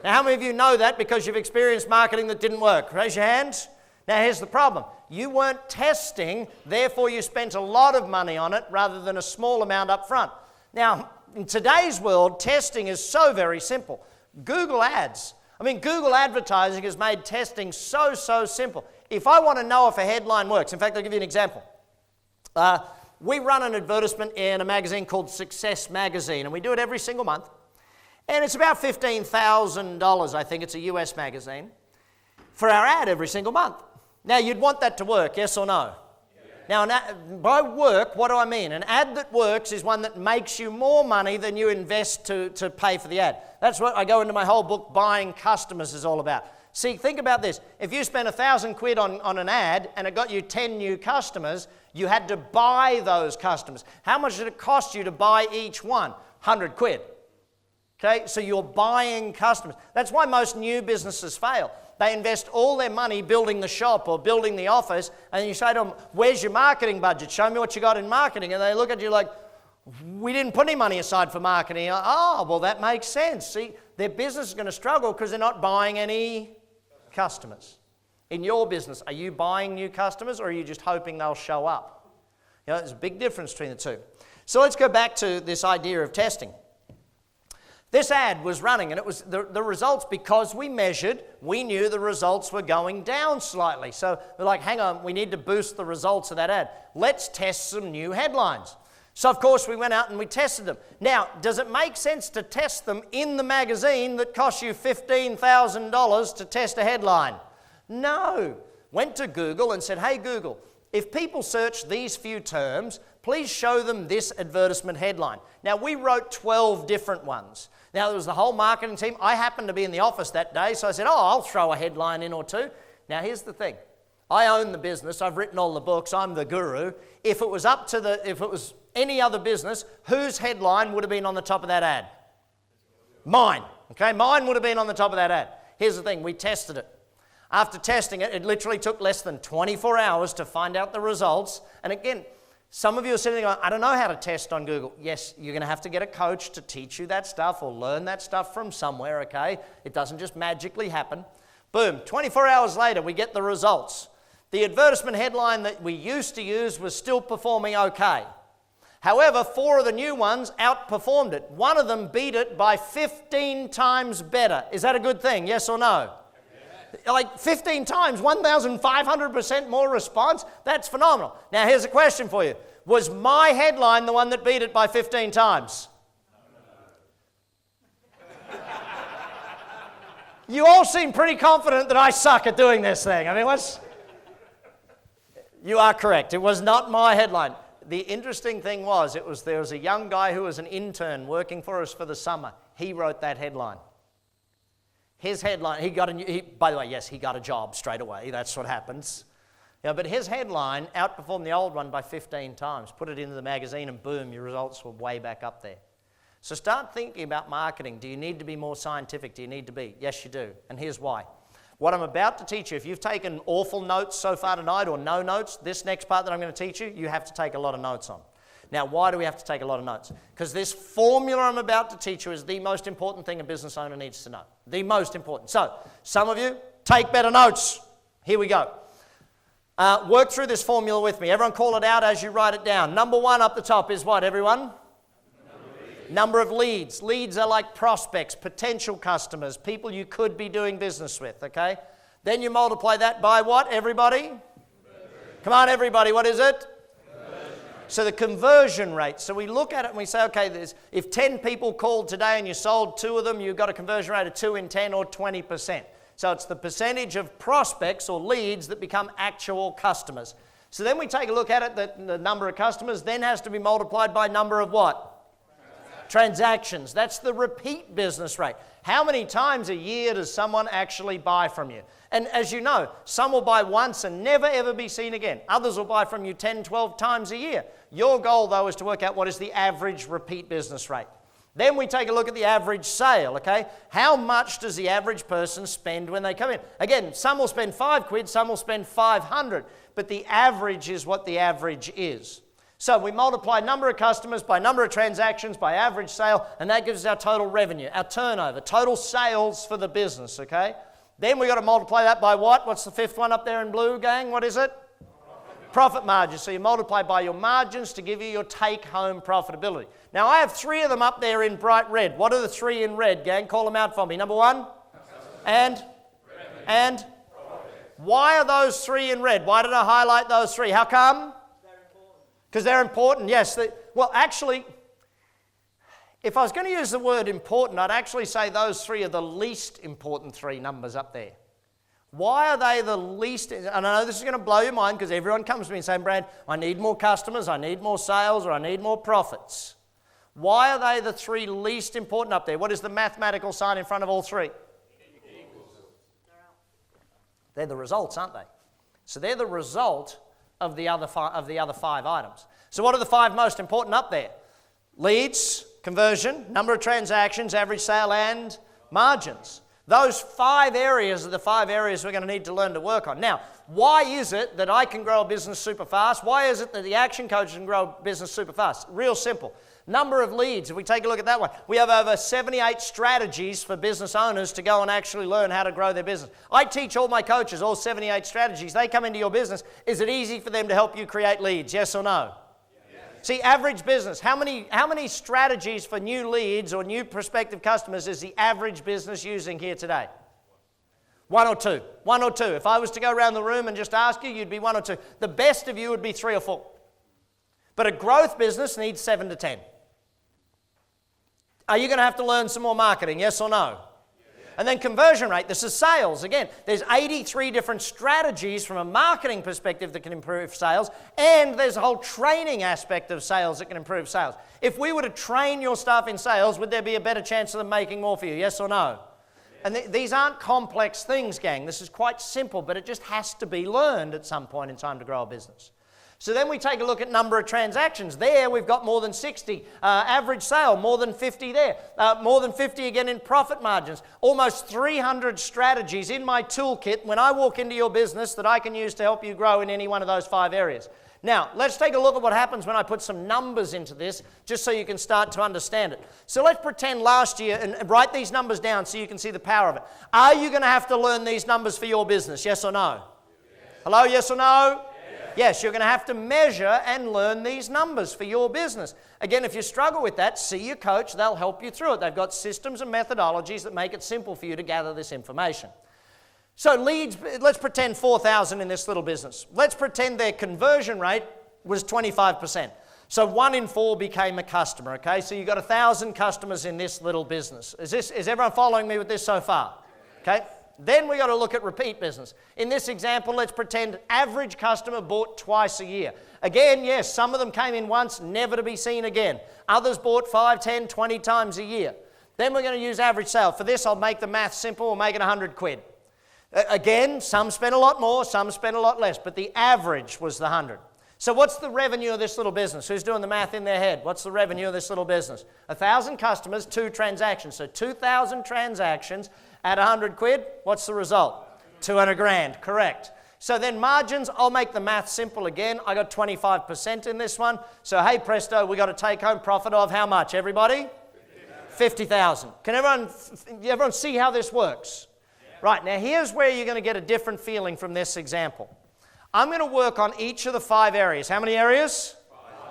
A: Now, how many of you know that because you've experienced marketing that didn't work? Raise your hands. Now, here's the problem. You weren't testing, therefore you spent a lot of money on it rather than a small amount up front. Now, in today's world, testing is so very simple. Google Ads. Google advertising has made testing so simple. If I want to know if a headline works, in fact, I'll give you an example. We run an advertisement in a magazine called Success Magazine, and we do it every single month. And it's about $15,000, I think. It's a US magazine, for our ad every single month. Now, you'd want that to work, yes or no? Yeah. Now, by work, what do I mean? An ad that works is one that makes you more money than you invest to pay for the ad. That's what I go into my whole book, Buying Customers, is all about. See, think about this. If you spent £1,000 on an ad and it got you 10 new customers, you had to buy those customers. How much did it cost you to buy each one? £100. Okay, so you're buying customers. That's why most new businesses fail. They invest all their money building the shop or building the office, and you say to them, where's your marketing budget? Show me what you got in marketing. And they look at you like, we didn't put any money aside for marketing. Oh, well, that makes sense. See, their business is going to struggle because they're not buying any customers. In your business, are you buying new customers or are you just hoping they'll show up? There's a big difference between the two. So let's go back to this idea of testing. This ad was running, and it was the results, because we measured, we knew the results were going down slightly. So we're like, hang on, we need to boost the results of that ad. Let's test some new headlines. So, of course, we went out and we tested them. Now, does it make sense to test them in the magazine that costs you $15,000 to test a headline? No. Went to Google and said, hey, Google, if people search these few terms, please show them this advertisement headline. Now, we wrote 12 different ones. Now, there was the whole marketing team. I happened to be in the office that day, so I said, I'll throw a headline in or two. Now, here's the thing. I own the business. I've written all the books. I'm the guru. If it was any other business, whose headline would have been on the top of that ad? Mine. Okay, mine would have been on the top of that ad. Here's the thing. We tested it. After testing it, it literally took less than 24 hours to find out the results. And again, some of you are sitting there going, I don't know how to test on Google. Yes, you're going to have to get a coach to teach you that stuff or learn that stuff from somewhere, okay? It doesn't just magically happen. Boom, 24 hours later, we get the results. The advertisement headline that we used to use was still performing okay. However, 4 of the new ones outperformed it. One of them beat it by 15 times better. Is that a good thing, yes or no? Like 15 times, 1,500% more response. That's phenomenal. Now, here's a question for you. Was my headline the one that beat it by 15 times? You all seem pretty confident that I suck at doing this thing. You are correct. It was not my headline. The interesting thing was, there was a young guy who was an intern working for us for the summer. He wrote that headline. His headline, by the way, yes, he got a job straight away. That's what happens. But his headline outperformed the old one by 15 times. Put it into the magazine and boom, your results were way back up there. So start thinking about marketing. Do you need to be more scientific? Do you need to be? Yes, you do. And here's why. What I'm about to teach you, if you've taken awful notes so far tonight or no notes, this next part that I'm going to teach you, you have to take a lot of notes on. Now, why do we have to take a lot of notes? Because this formula I'm about to teach you is the most important thing a business owner needs to know. The most important. So, some of you, take better notes. Here we go. Work through this formula with me. Everyone call it out as you write it down. Number 1 up the top is what, everyone? Number of leads. Leads are like prospects, potential customers, people you could be doing business with, okay? Then you multiply that by what, everybody? Come on, everybody, what is it? So the conversion rate. So we look at it and we say, okay, if 10 people called today and you sold 2 of them, you've got a conversion rate of 2 in 10 or 20%. So it's the percentage of prospects or leads that become actual customers. So then we take a look at it, that the number of customers then has to be multiplied by number of what? Transactions. That's the repeat business rate. How many times a year does someone actually buy from you? And as you know, some will buy once and never ever be seen again. Others will buy from you 10, 12 times a year. Your goal, though, is to work out what is the average repeat business rate. Then we take a look at the average sale, okay? How much does the average person spend when they come in? Again, some will spend £5, some will spend 500, but the average is what the average is. So we multiply number of customers by number of transactions by average sale, and that gives us our total revenue, our turnover, total sales for the business, okay? Then we've got to multiply that by what? What's the fifth one up there in blue, gang? What is it? Profit margin. So you multiply by your margins to give you your take-home profitability. Now, I have 3 of them up there in bright red. What are the 3 in red, gang? Call them out for me. Number 1? And? Why are those 3 in red? Why did I highlight those 3? How come? Because they're important, yes. Well, actually, if I was going to use the word important, I'd actually say those 3 are the least important 3 numbers up there. Why are they the least? And I know this is going to blow your mind because everyone comes to me and saying, Brad, I need more customers, I need more sales, or I need more profits. Why are they the 3 least important up there? What is the mathematical sign in front of all 3? They're the results, aren't they? So they're the result of the other 5 items. So what are the 5 most important up there? Leads, conversion, number of transactions, average sale, and margins. Those 5 areas are the 5 areas we're going to need to learn to work on. Now, why is it that I can grow a business super fast? Why is it that the action coach can grow a business super fast? Real simple. Number of leads, if we take a look at that one, we have over 78 strategies for business owners to go and actually learn how to grow their business. I teach all my coaches all 78 strategies. They come into your business. Is it easy for them to help you create leads? Yes or no? See, average business, how many strategies for new leads or new prospective customers is the average business using here today? 1 or 2. 1 or 2. If I was to go around the room and just ask you, you'd be 1 or 2. The best of you would be 3 or 4. But a growth business needs 7 to 10. Are you going to have to learn some more marketing, yes or no? And then conversion rate, this is sales. Again, there's 83 different strategies from a marketing perspective that can improve sales, and there's a whole training aspect of sales that can improve sales. If we were to train your staff in sales, would there be a better chance of them making more for you, yes or no? And these aren't complex things, gang. This is quite simple, but it just has to be learned at some point in time to grow a business. So then we take a look at number of transactions. There we've got more than 60. Average sale, more than 50 there. More than 50 again in profit margins. Almost 300 strategies in my toolkit when I walk into your business that I can use to help you grow in any one of those 5 areas. Now, let's take a look at what happens when I put some numbers into this, just so you can start to understand it. So let's pretend last year, and write these numbers down so you can see the power of it. Are you going to have to learn these numbers for your business, yes or no? Yes. Hello, yes or no? Yes, you're going to have to measure and learn these numbers for your business. Again, if you struggle with that, see your coach. They'll help you through it. They've got systems and methodologies that make it simple for you to gather this information. So leads, let's pretend 4,000 in this little business. Let's pretend their conversion rate was 25%. So 1 in 4 became a customer, okay? So you've got 1,000 customers in this little business. Is everyone following me with this so far? Okay. Then we've got to look at repeat business. In this example, let's pretend average customer bought twice a year. Again, yes, some of them came in once, never to be seen again. Others bought 5, 10, 20 times a year. Then we're going to use average sale. For this, I'll make the math simple. We'll make it 100 quid. Again, some spent a lot more, some spent a lot less, but the average was the 100. So what's the revenue of this little business? Who's doing the math in their head? What's the revenue of this little business? 1,000 customers, 2 transactions. So 2,000 transactions at 100 quid. What's the result? 200 grand, correct. So then margins, I'll make the math simple again. I got 25% in this one. So hey presto, we got a take home profit of how much, everybody? 50,000. Can everyone see how this works? Yeah. Right, now here's where you're going to get a different feeling from this example. I'm going to work on each of the 5 areas. How many areas?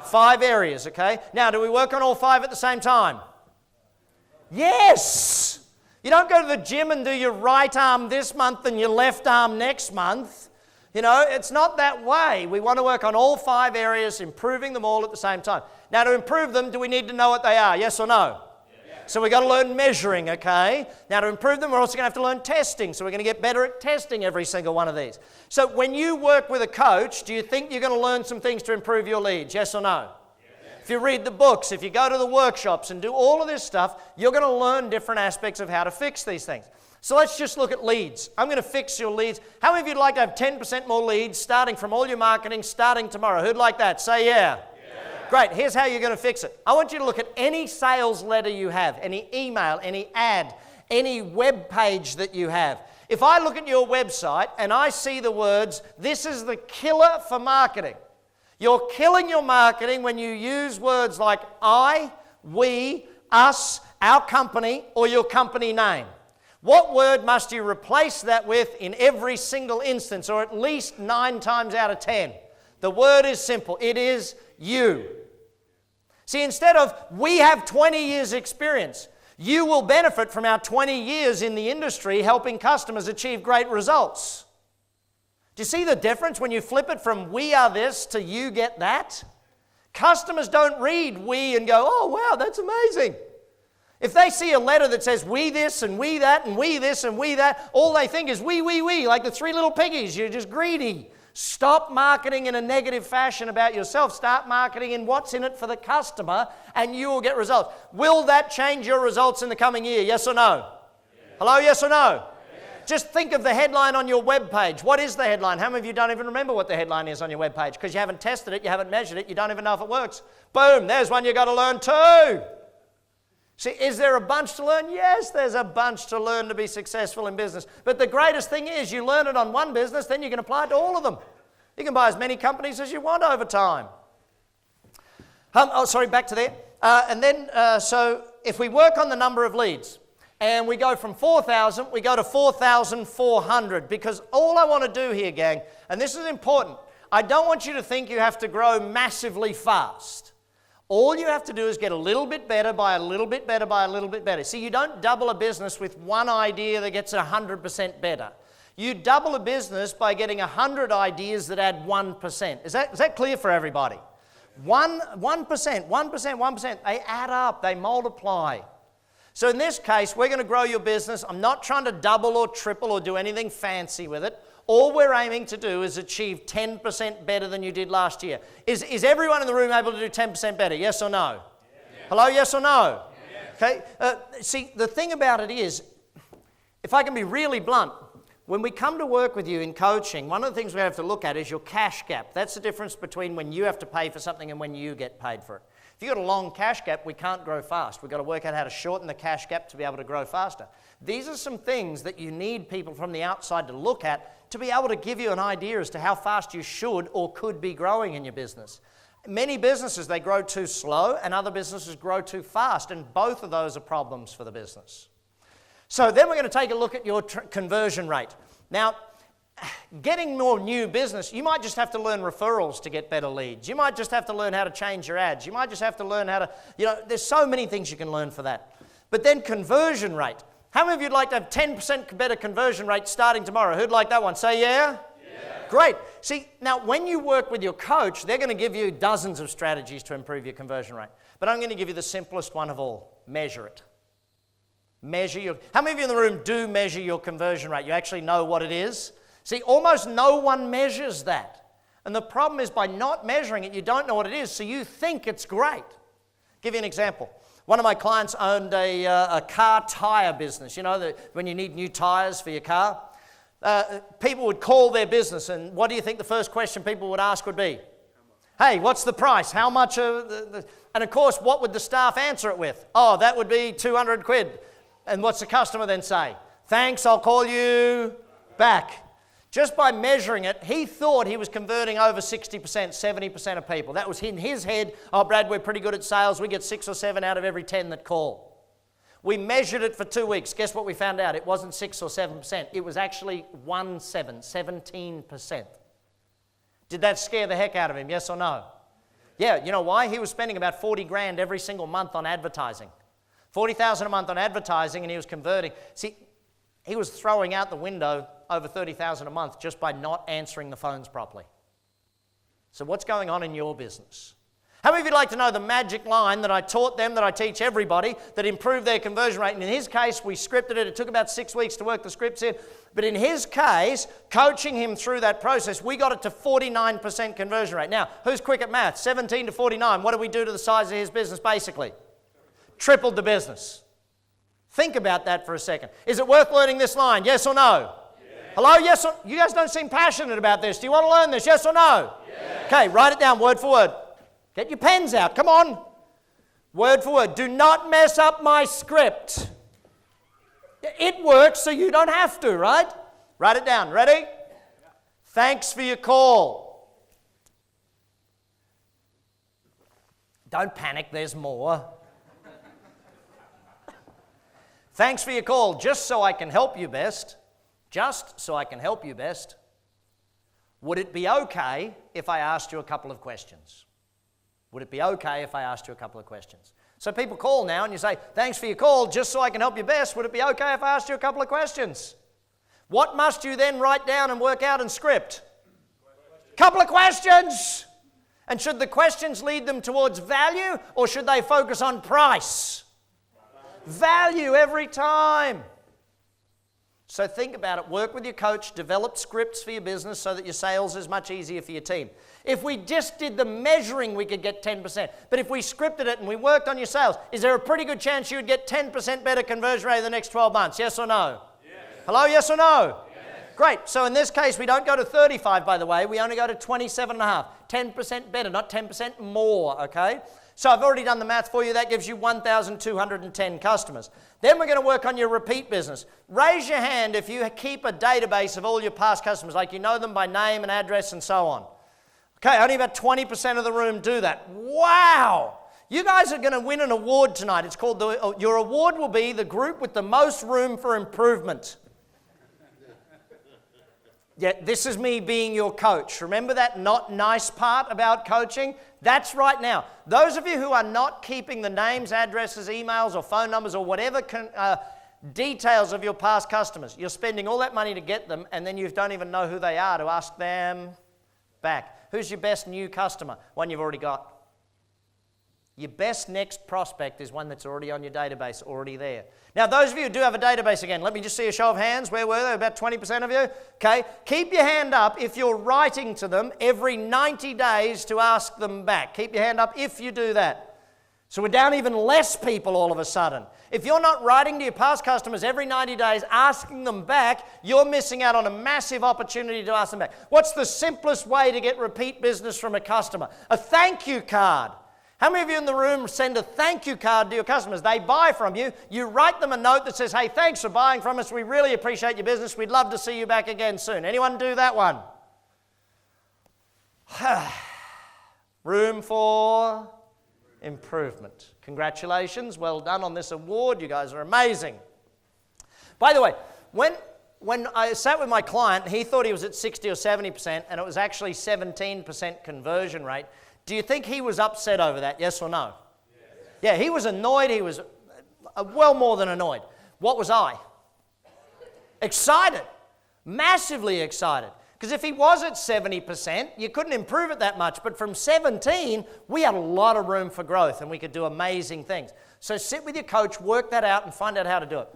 A: 5 areas, okay? Now, do we work on all 5 at the same time? Yes! You don't go to the gym and do your right arm this month and your left arm next month. You know, it's not that way. We want to work on all 5 areas, improving them all at the same time. Now, to improve them, do we need to know what they are? Yes or no? So we've got to learn measuring, okay? Now to improve them, we're also going to have to learn testing. So we're going to get better at testing every single one of these. So when you work with a coach, do you think you're going to learn some things to improve your leads? Yes or no? Yes. If you read the books, if you go to the workshops and do all of this stuff, you're going to learn different aspects of how to fix these things. So let's just look at leads. I'm going to fix your leads. How many of you would like to have 10% more leads starting from all your marketing starting tomorrow? Who'd like that? Say yeah. Great, here's how you're going to fix it. I want you to look at any sales letter you have, any email, any ad, any web page that you have. If I look at your website and I see the words, "This is the killer for marketing," you're killing your marketing when you use words like I, we, us, our company, or your company name. What word must you replace that with in every single instance, or at least 9 times out of 10? The word is simple. It is you. See, instead of "we have 20 years experience," you will benefit from our 20 years in the industry helping customers achieve great results. Do you see the difference when you flip it from "we are this" to "you get that"? Customers don't read "we" and go, "Oh, wow, that's amazing." If they see a letter that says "we this" and "we that" and "we this" and "we that," all they think is we, like the 3 little piggies. You're just greedy. Stop marketing in a negative fashion about yourself. Start marketing in what's in it for the customer, and you will get results. Will that change your results in the coming year? Yes or no? Yes. Hello, yes or no? Yes. Just think of the headline on your web page. What is the headline? How many of you don't even remember what the headline is on your web page because you haven't tested it, you haven't measured it, you don't even know if it works. Boom, there's one you got to learn too. See, is there a bunch to learn? Yes, there's a bunch to learn to be successful in business. But the greatest thing is you learn it on one business, then you can apply it to all of them. You can buy as many companies as you want over time. Back to there. So if we work on the number of leads, and we go from 4,000, we go to 4,400, because all I want to do here, gang, and this is important, I don't want you to think you have to grow massively fast. All you have to do is get a little bit better by a little bit better by a little bit better. See, you don't double a business with one idea that gets 100% better. You double a business by getting 100 ideas that add 1%. Is that clear for everybody? 1%, they add up, they multiply. So in this case, we're going to grow your business. I'm not trying to double or triple or do anything fancy with it. All we're aiming to do is achieve 10% better than you did last year. Is everyone in the room able to do 10% better? Yes or no? Yes. Hello, yes or no? Yes. Okay. See, the thing about it is, if I can be really blunt, when we come to work with you in coaching, one of the things we have to look at is your cash gap. That's the difference between when you have to pay for something and when you get paid for it. If you've got a long cash gap, we can't grow fast. We've got to work out how to shorten the cash gap to be able to grow faster. These are some things that you need people from the outside to look at to be able to give you an idea as to how fast you should or could be growing in your business. Many businesses, they grow too slow, and other businesses grow too fast, and both of those are problems for the business. So then we're going to take a look at your conversion rate. Now, getting more new business, you might just have to learn referrals to get better leads. You might just have to learn how to change your ads. You might just have to learn how to, there's so many things you can learn for that. But then conversion rate. How many of you'd like to have 10% better conversion rate starting tomorrow? Who'd like that one? Say yeah? Yeah. Great. See, now when you work with your coach, they're going to give you dozens of strategies to improve your conversion rate. But I'm going to give you the simplest one of all. Measure it. How many of you in the room do measure your conversion rate? You actually know what it is? See, almost no one measures that. And the problem is by not measuring it, you don't know what it is, so you think it's great. I'll give you an example. One of my clients owned a car tire business. You know, when you need new tires for your car, people would call their business, and what do you think the first question people would ask would be? Hey, what's the price? How much? And of course, what would the staff answer it with? Oh, that would be 200 quid. And what's the customer then say? Thanks, I'll call you back. Just by measuring it, he thought he was converting over 60%, 70% of people. That was in his head. Oh, Brad, we're pretty good at sales. We get 6 or 7 out of every 10 that call. We measured it for 2 weeks. Guess what we found out? It wasn't 6 or 7%. It was actually 17%. Did that scare the heck out of him? Yes or no? Yeah, you know why? He was spending about 40 grand every single month on advertising. 40,000 a month on advertising, and he was converting. See, he was throwing out the window over 30,000 a month just by not answering the phones properly. So what's going on in your business? How many of you would like to know the magic line that I taught them, that I teach everybody, that improved their conversion rate? And in his case, we scripted it. It took about 6 weeks to work the scripts in. But in his case, coaching him through that process, we got it to 49% conversion rate. Now, who's quick at math? 17 to 49. What did we do to the size of his business, basically? Tripled the business. Think about that for a second. Is it worth learning this line? Yes or no? Yes. Hello? Yes or no? You guys don't seem passionate about this. Do you want to learn this? Yes or no? Yes. Okay, write it down word for word. Get your pens out. Come on. Word for word. Do not mess up my script. It works so you don't have to, right? Write it down. Ready? Thanks for your call. Don't panic, there's more. Thanks for your call. Just so I can help you best. Just so I can help you best. Would it be okay if I asked you a couple of questions? Would it be okay if I asked you a couple of questions? So people call now and you say, thanks for your call, just so I can help you best. Would it be okay if I asked you a couple of questions? What must you then write down and work out in script? Couple of questions. And should the questions lead them towards value or should they focus on price? Value every time. So think about it. Work with your coach. Develop scripts for your business so that your sales is much easier for your team. If we just did the measuring, we could get 10%. But if we scripted it and we worked on your sales, is there a pretty good chance you would get 10% better conversion rate in the next 12 months? Yes or no? Yes. Hello, yes or no? Yes. Great. So in this case, we don't go to 35, by the way. We only go to 27.5. 10% better, not 10% more, okay? So I've already done the math for you. That gives you 1,210 customers. Then we're going to work on your repeat business. Raise your hand if you keep a database of all your past customers, like you know them by name and address and so on. Okay, only about 20% of the room do that. Wow! You guys are going to win an award tonight. It's called, your award will be the group with the most room for improvement. Yeah, this is me being your coach. Remember that not nice part about coaching? That's right now. Those of you who are not keeping the names, addresses, emails, or phone numbers, or whatever details of your past customers, you're spending all that money to get them, and then you don't even know who they are to ask them back. Who's your best new customer? One you've already got. Your best next prospect is one that's already on your database, already there. Now, those of you who do have a database again, let me just see a show of hands. Where were they? About 20% of you? Okay. Keep your hand up if you're writing to them every 90 days to ask them back. Keep your hand up if you do that. So we're down even less people all of a sudden. If you're not writing to your past customers every 90 days, asking them back, you're missing out on a massive opportunity to ask them back. What's the simplest way to get repeat business from a customer? A thank you card. How many of you in the room send a thank you card to your customers? They buy from you. You write them a note that says, hey, thanks for buying from us. We really appreciate your business. We'd love to see you back again soon. Anyone do that one? Room for improvement. Congratulations. Well done on this award. You guys are amazing. By the way, when I sat with my client, he thought he was at 60 or 70%, and it was actually 17% conversion rate. Do you think he was upset over that, yes or no? Yes. Yeah, he was annoyed. He was well more than annoyed. What was I? Excited. Massively excited. Because if he was at 70%, you couldn't improve it that much. But from 17, we had a lot of room for growth, and we could do amazing things. So sit with your coach, work that out, and find out how to do it.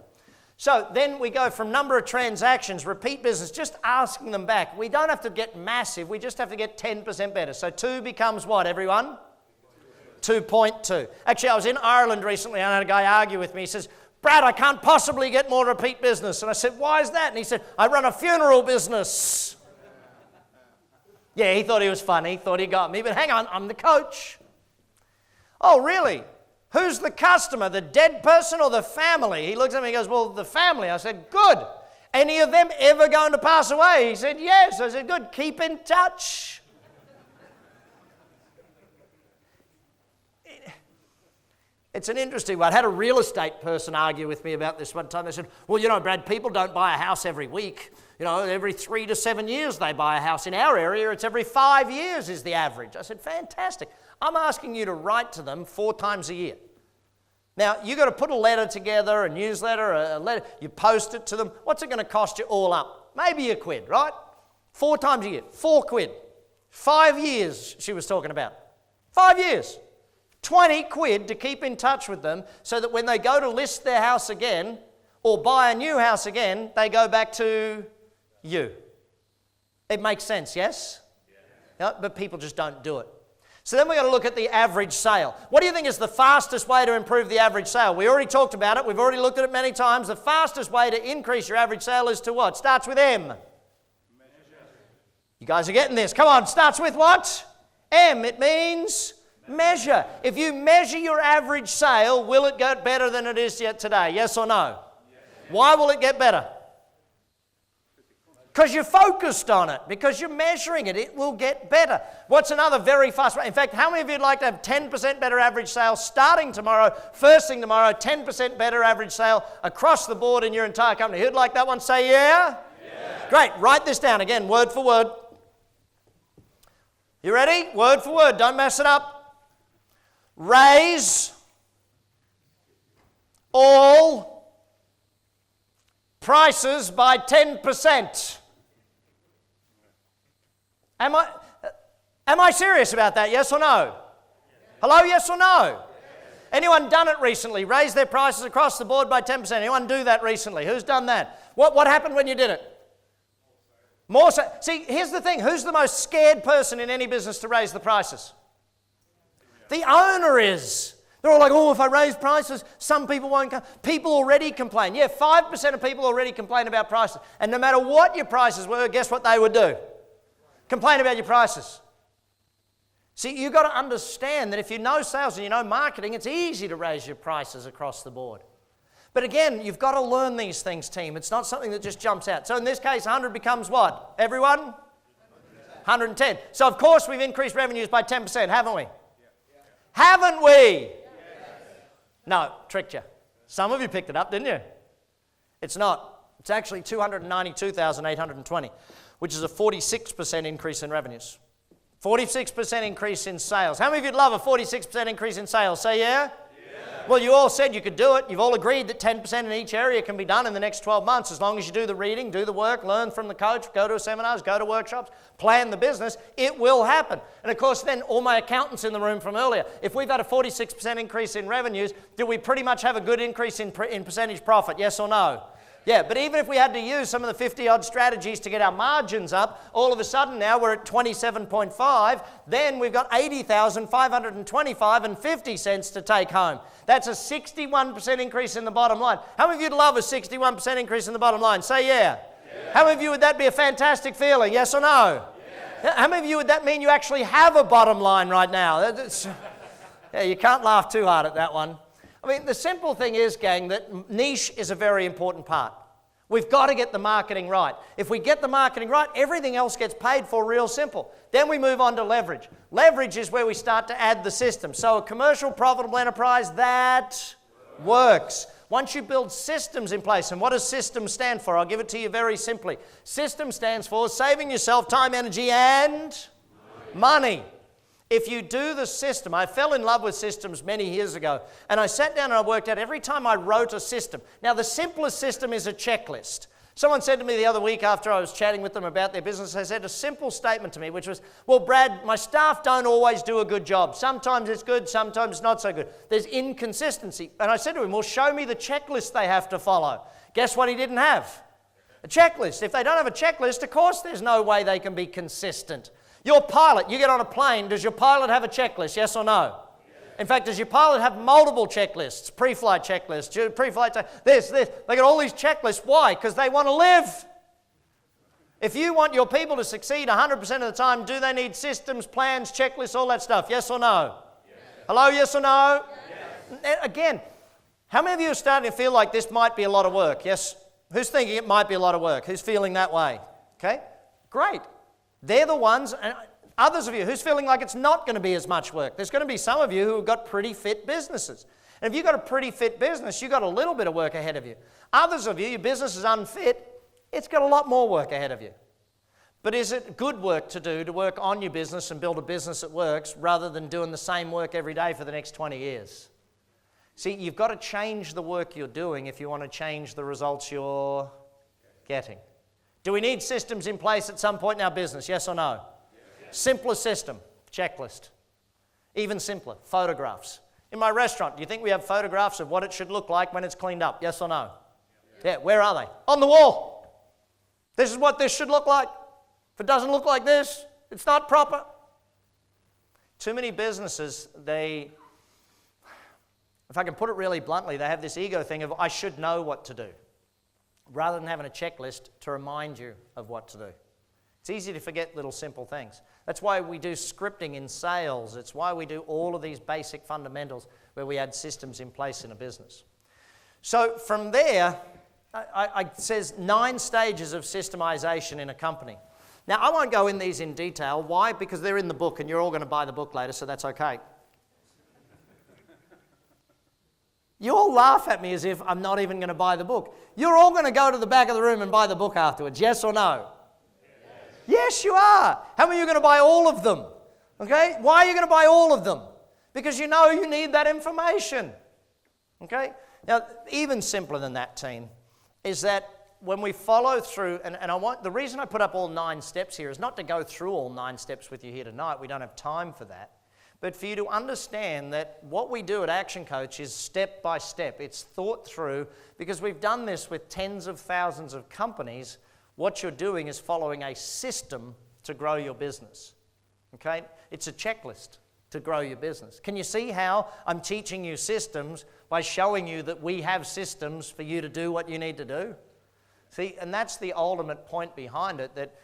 A: So then we go from number of transactions, repeat business, just asking them back. We don't have to get massive. We just have to get 10% better. So 2 becomes what, everyone? 2.2. Actually, I was in Ireland recently and I had a guy argue with me. He says, Brad, I can't possibly get more repeat business. And I said, why is that? And he said, I run a funeral business. Yeah, he thought he was funny. He thought he got me. But hang on, I'm the coach. Oh, really? Who's the customer, the dead person or the family? He looks at me and goes, well, the family. I said, good. Any of them ever going to pass away? He said, yes. I said, good. Keep in touch. It's an interesting one. I had a real estate person argue with me about this one time. They said, well, you know, Brad, people don't buy a house every week. You know, every 3 to 7 years they buy a house. In our area, it's every 5 years is the average. I said, fantastic. I'm asking you to write to them 4 times a year. Now, you've got to put a letter together, a newsletter, a letter. You post it to them. What's it going to cost you all up? Maybe £1, right? 4 times a year. £4. 5 years, she was talking about. 5 years. 20 quid to keep in touch with them so that when they go to list their house again or buy a new house again, they go back to you. It makes sense, yes? Yeah, but people just don't do it. So then we're going to look at the average sale. What do you think is the fastest way to improve the average sale? We already talked about it. We've already looked at it many times. The fastest way to increase your average sale is to what? Starts with M. Measure. You guys are getting this. Come on, starts with what? M. It means Measure. If you measure your average sale, will it get better than it is yet today? Yes or no? Why will it get better? Because you're focused on it, because you're measuring it. It will get better. What's another very fast way? In fact, how many of you would like to have 10% better average sale starting tomorrow, first thing tomorrow, 10% better average sale across the board in your entire company? Who'd like that one? Say yeah? Yeah. Great. Write this down again, word for word. You ready? Word for word. Don't mess it up. Raise all prices by 10%. Am I serious about that? Yes or no? Hello, yes or no? Anyone done it recently? Raise their prices across the board by 10%. Anyone do that recently? Who's done that? What happened when you did it? More so. See, here's the thing. Who's the most scared person in any business to raise the prices? The owner is. They're all like, oh, if I raise prices, some people won't come. People already complain. Yeah, 5% of people already complain about prices. And no matter what your prices were, guess what they would do? Complain about your prices. See, you've got to understand that if you know sales and you know marketing, it's easy to raise your prices across the board. But again, you've got to learn these things, team. It's not something that just jumps out. So in this case, 100 becomes what? Everyone? 110. So of course we've increased revenues by 10%, haven't we? Haven't we? No, tricked you. Some of you picked it up, didn't you? It's not. It's actually 292,820, which is a 46% increase in revenues. 46% increase in sales. How many of you'd love a 46% increase in sales? Say yeah? Well, you all said you could do it. You've all agreed that 10% in each area can be done in the next 12 months as long as you do the reading, do the work, learn from the coach, go to seminars, go to workshops, plan the business. It will happen. And of course, then all my accountants in the room from earlier, if we've had a 46% increase in revenues, do we pretty much have a good increase in percentage profit? Yes or no? Yeah, but even if we had to use some of the 50-odd strategies to get our margins up, all of a sudden now we're at 27.5, then we've got 80,525 and 50 cents to take home. That's a 61% increase in the bottom line. How many of you'd love a 61% increase in the bottom line? Say yeah. How many of you would that be a fantastic feeling? Yes or no? How many of you would that mean you actually have a bottom line right now? Yeah, you can't laugh too hard at that one. I mean, the simple thing is, gang, that niche is a very important part. We've got to get the marketing right. If we get the marketing right, everything else gets paid for real simple. Then we move on to leverage. Leverage is where we start to add the system. So a commercial, profitable enterprise, that works. Once you build systems in place, and what does systems stand for? I'll give it to you very simply. System stands for saving yourself time, energy, and money. If you do the system, I fell in love with systems many years ago, and I sat down and I worked out every time I wrote a system. Now, the simplest system is a checklist. Someone said to me the other week after I was chatting with them about their business, they said a simple statement to me, which was, well, Brad, my staff don't always do a good job. Sometimes it's good, sometimes it's not so good. There's inconsistency. And I said to him, well, show me the checklist they have to follow. Guess what he didn't have? A checklist. If they don't have a checklist, of course there's no way they can be consistent. Your pilot, you get on a plane, does your pilot have a checklist, yes or no? In fact, does your pilot have multiple checklists, pre-flight checklists, pre-flight, this, they got all these checklists. Why? Because they want to live. If you want your people to succeed 100% of the time, do they need systems, plans, checklists, all that stuff, yes or no? Yes. Hello, yes or no? Yes. Again, how many of you are starting to feel like this might be a lot of work? Yes? Who's thinking it might be a lot of work? Who's feeling that way? Okay, great. They're the ones, and others of you, who's feeling like it's not going to be as much work. There's going to be some of you who have got pretty fit businesses. And if you've got a pretty fit business, you've got a little bit of work ahead of you. Others of you, your business is unfit, it's got a lot more work ahead of you. But is it good work to do to work on your business and build a business that works rather than doing the same work every day for the next 20 years? See, you've got to change the work you're doing if you want to change the results you're getting. Do we need systems in place at some point in our business? Yes or no? Yes. Simpler system, checklist. Even simpler, photographs. In my restaurant, do you think we have photographs of what it should look like when it's cleaned up? Yes or no? Yeah, where are they? On the wall. This is what this should look like. If it doesn't look like this, it's not proper. Too many businesses, if I can put it really bluntly, they have this ego thing of, I should know what to do, rather than having a checklist to remind you of what to do. It's easy to forget little simple things. That's why we do scripting in sales. It's why we do all of these basic fundamentals where we add systems in place in a business. So from there, it says 9 stages of systemization in a company. Now, I won't go in these in detail. Why? Because they're in the book, and you're all going to buy the book later, so that's okay. You all laugh at me as if I'm not even going to buy the book. You're all going to go to the back of the room and buy the book afterwards, yes or no? Yes, you are. How many of you are going to buy all of them? Okay? Why are you going to buy all of them? Because you know you need that information. Okay? Now, even simpler than that, team, is that when we follow through, and the reason I put up all 9 steps here is not to go through all 9 steps with you here tonight. We don't have time for that. But for you to understand that what we do at Action Coach is step by step. It's thought through, because we've done this with tens of thousands of companies. What you're doing is following a system to grow your business. Okay? It's a checklist to grow your business. Can you see how I'm teaching you systems by showing you that we have systems for you to do what you need to do? See, and that's the ultimate point behind it, that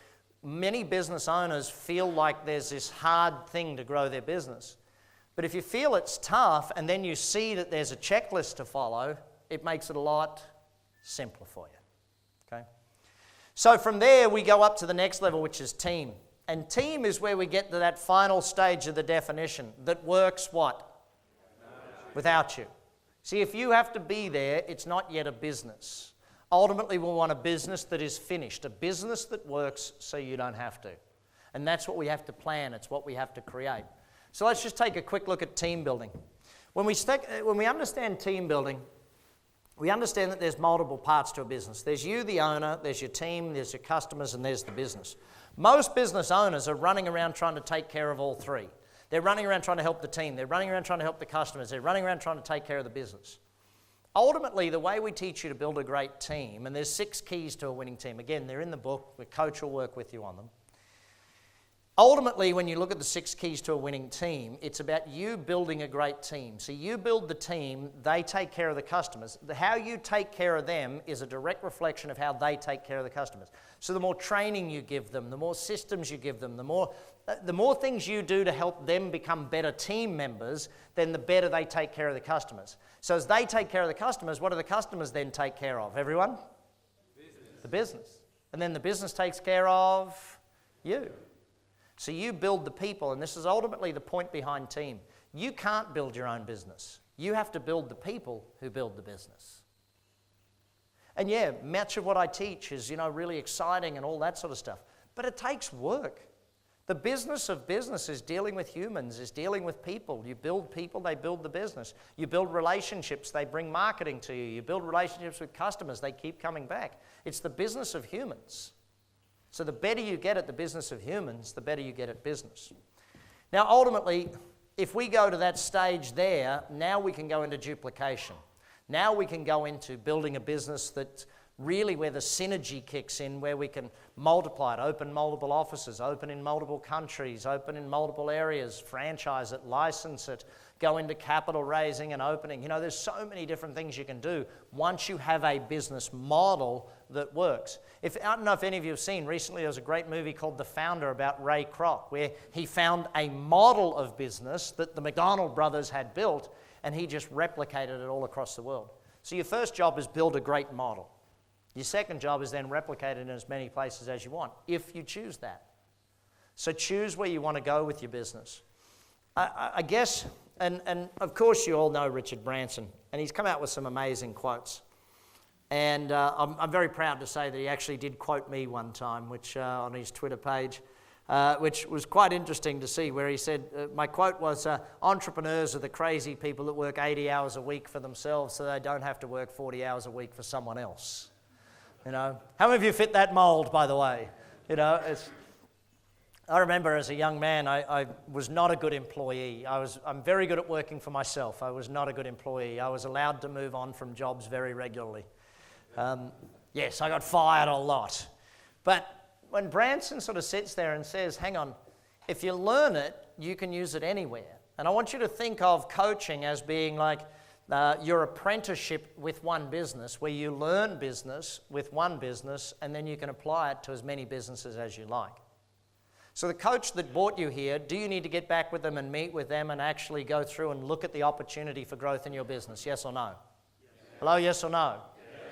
A: many business owners feel like there's this hard thing to grow their business. But if you feel it's tough and then you see that there's a checklist to follow, it makes it a lot simpler for you. Okay? So from there, we go up to the next level, which is team. And team is where we get to that final stage of the definition that works what? Without you. See, if you have to be there, it's not yet a business. Ultimately, we want a business that is finished, a business that works so you don't have to. And that's what we have to plan. It's what we have to create. So let's just take a quick look at team building. When we understand team building, we understand that there's multiple parts to a business. There's you, the owner, there's your team, there's your customers, and there's the business. Most business owners are running around trying to take care of all 3. They're running around trying to help the team. They're running around trying to help the customers. They're running around trying to take care of the business. Ultimately, the way we teach you to build a great team, and there's 6 keys to a winning team. Again, they're in the book. The coach will work with you on them. Ultimately, when you look at the 6 keys to a winning team, it's about you building a great team. So you build the team, they take care of the customers. How you take care of them is a direct reflection of how they take care of the customers. So the more training you give them, the more systems you give them, the more things you do to help them become better team members, then the better they take care of the customers. So as they take care of the customers, what do the customers then take care of? Everyone? The business. And then the business takes care of you. So you build the people, and this is ultimately the point behind team. You can't build your own business. You have to build the people who build the business. And yeah, much of what I teach is, really exciting and all that sort of stuff. But it takes work. The business of business is dealing with humans, is dealing with people. You build people, they build the business. You build relationships, they bring marketing to you. You build relationships with customers, they keep coming back. It's the business of humans. So the better you get at the business of humans, the better you get at business. Now, ultimately, if we go to that stage there, now we can go into duplication. Now we can go into building a business that's really where the synergy kicks in, where we can multiply it, open multiple offices, open in multiple countries, open in multiple areas, franchise it, license it, go into capital raising and opening. There's so many different things you can do once you have a business model that works. I don't know if any of you have seen, recently there was a great movie called The Founder about Ray Kroc, where he found a model of business that the McDonald brothers had built, and he just replicated it all across the world. So your first job is build a great model. Your second job is then replicate it in as many places as you want, if you choose that. So choose where you want to go with your business. I guess, and of course you all know Richard Branson, and he's come out with some amazing quotes. And I'm very proud to say that he actually did quote me one time, which on his Twitter page, which was quite interesting to see, where he said, my quote was, entrepreneurs are the crazy people that work 80 hours a week for themselves so they don't have to work 40 hours a week for someone else. How many of you fit that mold, by the way? I remember as a young man, I was not a good employee. I'm very good at working for myself. I was not a good employee. I was allowed to move on from jobs very regularly. Yes, I got fired a lot. But when Branson sort of sits there and says, hang on, if you learn it, you can use it anywhere. And I want you to think of coaching as being like your apprenticeship with one business, where you learn business with one business, and then you can apply it to as many businesses as you like. So the coach that brought you here, do you need to get back with them and meet with them and actually go through and look at the opportunity for growth in your business? Yes or no? Hello, yes or no?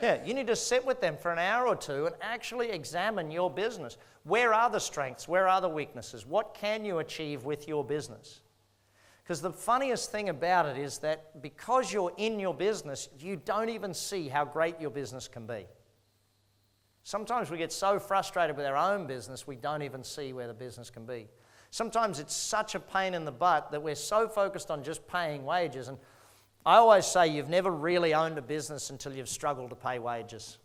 A: Yeah, you need to sit with them for an hour or two and actually examine your business. Where are the strengths? Where are the weaknesses? What can you achieve with your business? Because the funniest thing about it is that because you're in your business, you don't even see how great your business can be. Sometimes we get so frustrated with our own business, we don't even see where the business can be. Sometimes it's such a pain in the butt that we're so focused on just paying wages. And I always say you've never really owned a business until you've struggled to pay wages.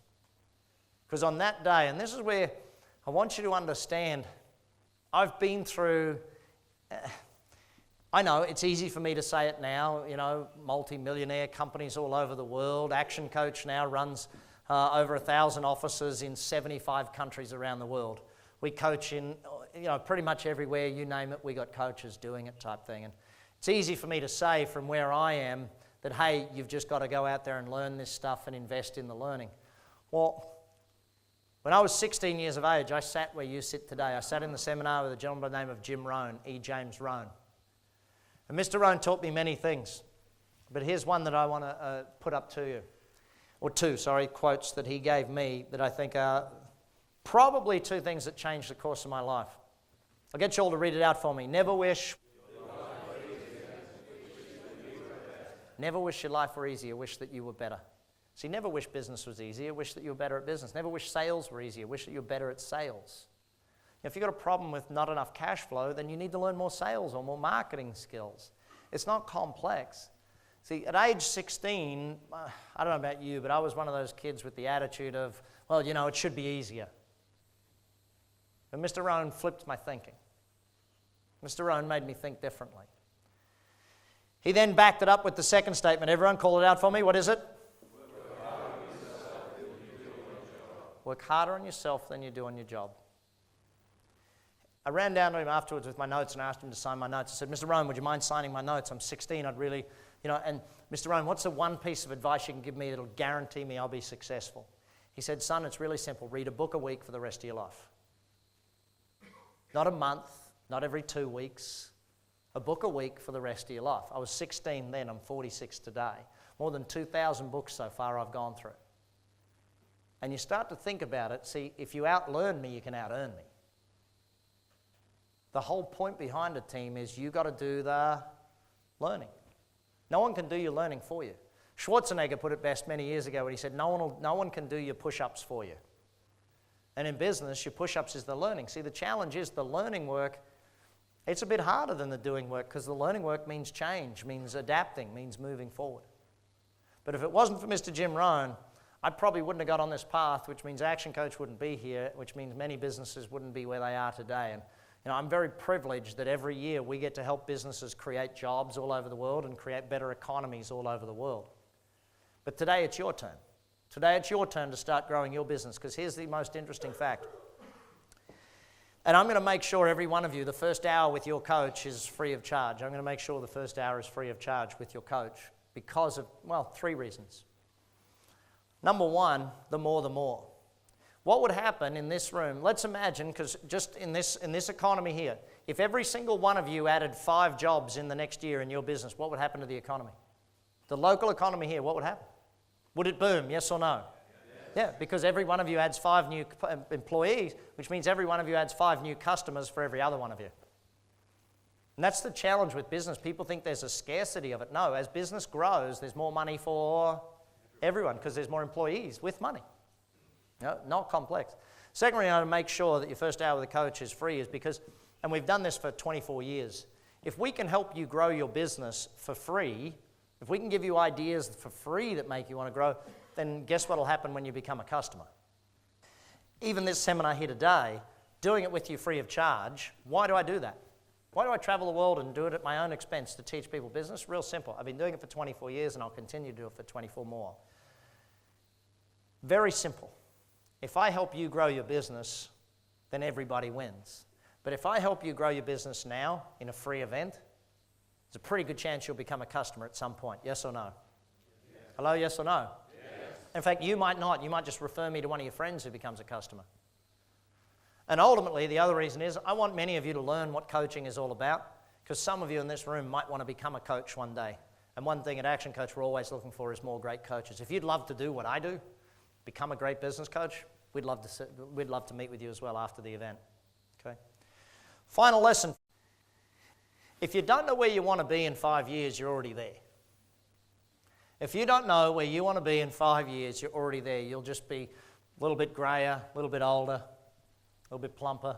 A: Because on that day, and this is where I want you to understand, I've been through, I know it's easy for me to say it now, multi-millionaire companies all over the world. Action Coach now runs over 1,000 offices in 75 countries around the world. We coach in, pretty much everywhere, you name it, we got coaches doing it type thing. And it's easy for me to say from where I am that, hey, you've just got to go out there and learn this stuff and invest in the learning. Well, when I was 16 years of age, I sat where you sit today. I sat in the seminar with a gentleman by the name of Jim Rohn, E. James Rohn. And Mr. Rohn taught me many things, but here's one that I want to put up to you. Or two, quotes that he gave me that I think are probably two things that changed the course of my life. I'll get you all to read it out for me. Never wish your life were easier, wish that you were better. See, never wish business was easier, wish that you were better at business. Never wish sales were easier, wish that you were better at sales. If you've got a problem with not enough cash flow, then you need to learn more sales or more marketing skills. It's not complex. See, at age 16, I don't know about you, but I was one of those kids with the attitude of, well, it should be easier. But Mr. Rohn flipped my thinking. Mr. Rohn made me think differently. He then backed it up with the second statement. Everyone call it out for me. What is it? Work harder on yourself than you do on your job. I ran down to him afterwards with my notes and asked him to sign my notes. I said, Mr. Rohn, would you mind signing my notes? I'm 16. I'd really, and Mr. Rohn, what's the one piece of advice you can give me that'll guarantee me I'll be successful? He said, son, it's really simple. Read a book a week for the rest of your life. Not a month, not every 2 weeks. A book a week for the rest of your life. I was 16 then, I'm 46 today. More than 2,000 books so far I've gone through. And you start to think about it, see, if you outlearn me, you can out-earn me. The whole point behind a team is you got to do the learning. No one can do your learning for you. Schwarzenegger put it best many years ago when he said, no one can do your push-ups for you. And in business, your push-ups is the learning. See, the challenge is the learning work, it's a bit harder than the doing work because the learning work means change, means adapting, means moving forward. But if it wasn't for Mr. Jim Rohn, I probably wouldn't have got on this path, which means Action Coach wouldn't be here, which means many businesses wouldn't be where they are today. And I'm very privileged that every year we get to help businesses create jobs all over the world and create better economies all over the world. But today it's your turn. Today it's your turn to start growing your business, because here's the most interesting fact. And I'm going to make sure every one of you, the first hour with your coach is free of charge. I'm going to make sure the first hour is free of charge with your coach because of, 3 reasons. Number one, the more. What would happen in this room, let's imagine, because just in this economy here, if every single one of you added 5 jobs in the next year in your business, what would happen to the economy? The local economy here, what would happen? Would it boom, yes or no? Yeah, because every one of you adds 5 new employees, which means every one of you adds 5 new customers for every other one of you. And that's the challenge with business. People think there's a scarcity of it. No, as business grows, there's more money for everyone because there's more employees with money. No, not complex. Secondly, I want to make sure that your first hour with the coach is free is because, and we've done this for 24 years, if we can help you grow your business for free, if we can give you ideas for free that make you want to grow, then guess what will happen when you become a customer? Even this seminar here today, doing it with you free of charge, why do I do that? Why do I travel the world and do it at my own expense to teach people business? Real simple. I've been doing it for 24 years and I'll continue to do it for 24 more. Very simple. If I help you grow your business, then everybody wins. But if I help you grow your business now in a free event, there's a pretty good chance you'll become a customer at some point. Yes or no? Yes. Hello, yes or no? Yes. In fact, you might not. You might just refer me to one of your friends who becomes a customer. And ultimately, the other reason is I want many of you to learn what coaching is all about, because some of you in this room might want to become a coach one day. And one thing at Action Coach we're always looking for is more great coaches. If you'd love to do what I do, become a great business coach, we'd love to meet with you as well after the event. Okay. Final lesson. If you don't know where you want to be in 5 years, you're already there. If you don't know where you want to be in 5 years, you're already there. You'll just be a little bit grayer, a little bit older, a little bit plumper.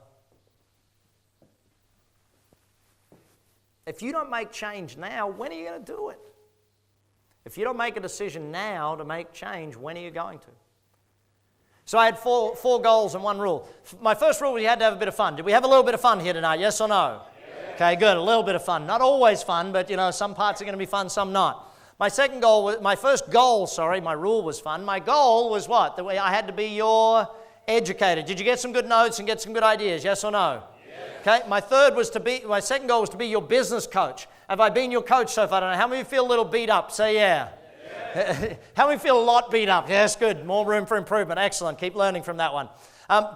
A: If you don't make change now, when are you going to do it? If you don't make a decision now to make change, when are you going to? So I had four goals and one rule. My first rule was you had to have a bit of fun. Did we have a little bit of fun here tonight, yes or no? Yes. Okay, good, a little bit of fun. Not always fun, but some parts are going to be fun, some not. My rule was fun. My goal was what? The way I had to be your educator. Did you get some good notes and get some good ideas, yes or no? Okay, my second goal was to be your business coach. Have I been your coach so far? I don't know. How many of you feel a little beat up? Say yeah. How many feel a lot beat up? Yes, good. More room for improvement. Excellent. Keep learning from that one.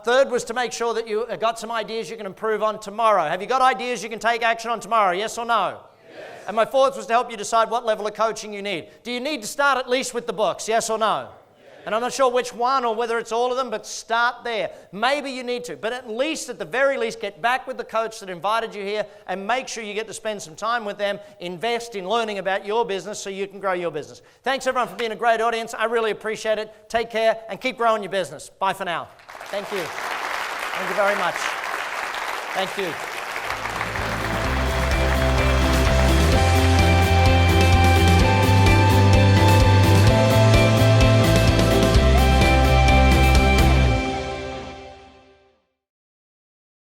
A: Third was to make sure that you got some ideas you can improve on tomorrow. Have you got ideas you can take action on tomorrow? Yes or no? Yes. And my fourth was to help you decide what level of coaching you need. Do you need to start at least with the books? Yes or no? And I'm not sure which one or whether it's all of them, but start there. Maybe you need to, but at the very least, get back with the coach that invited you here and make sure you get to spend some time with them, invest in learning about your business so you can grow your business. Thanks everyone for being a great audience. I really appreciate it. Take care and keep growing your business. Bye for now. Thank you. Thank you very much. Thank you.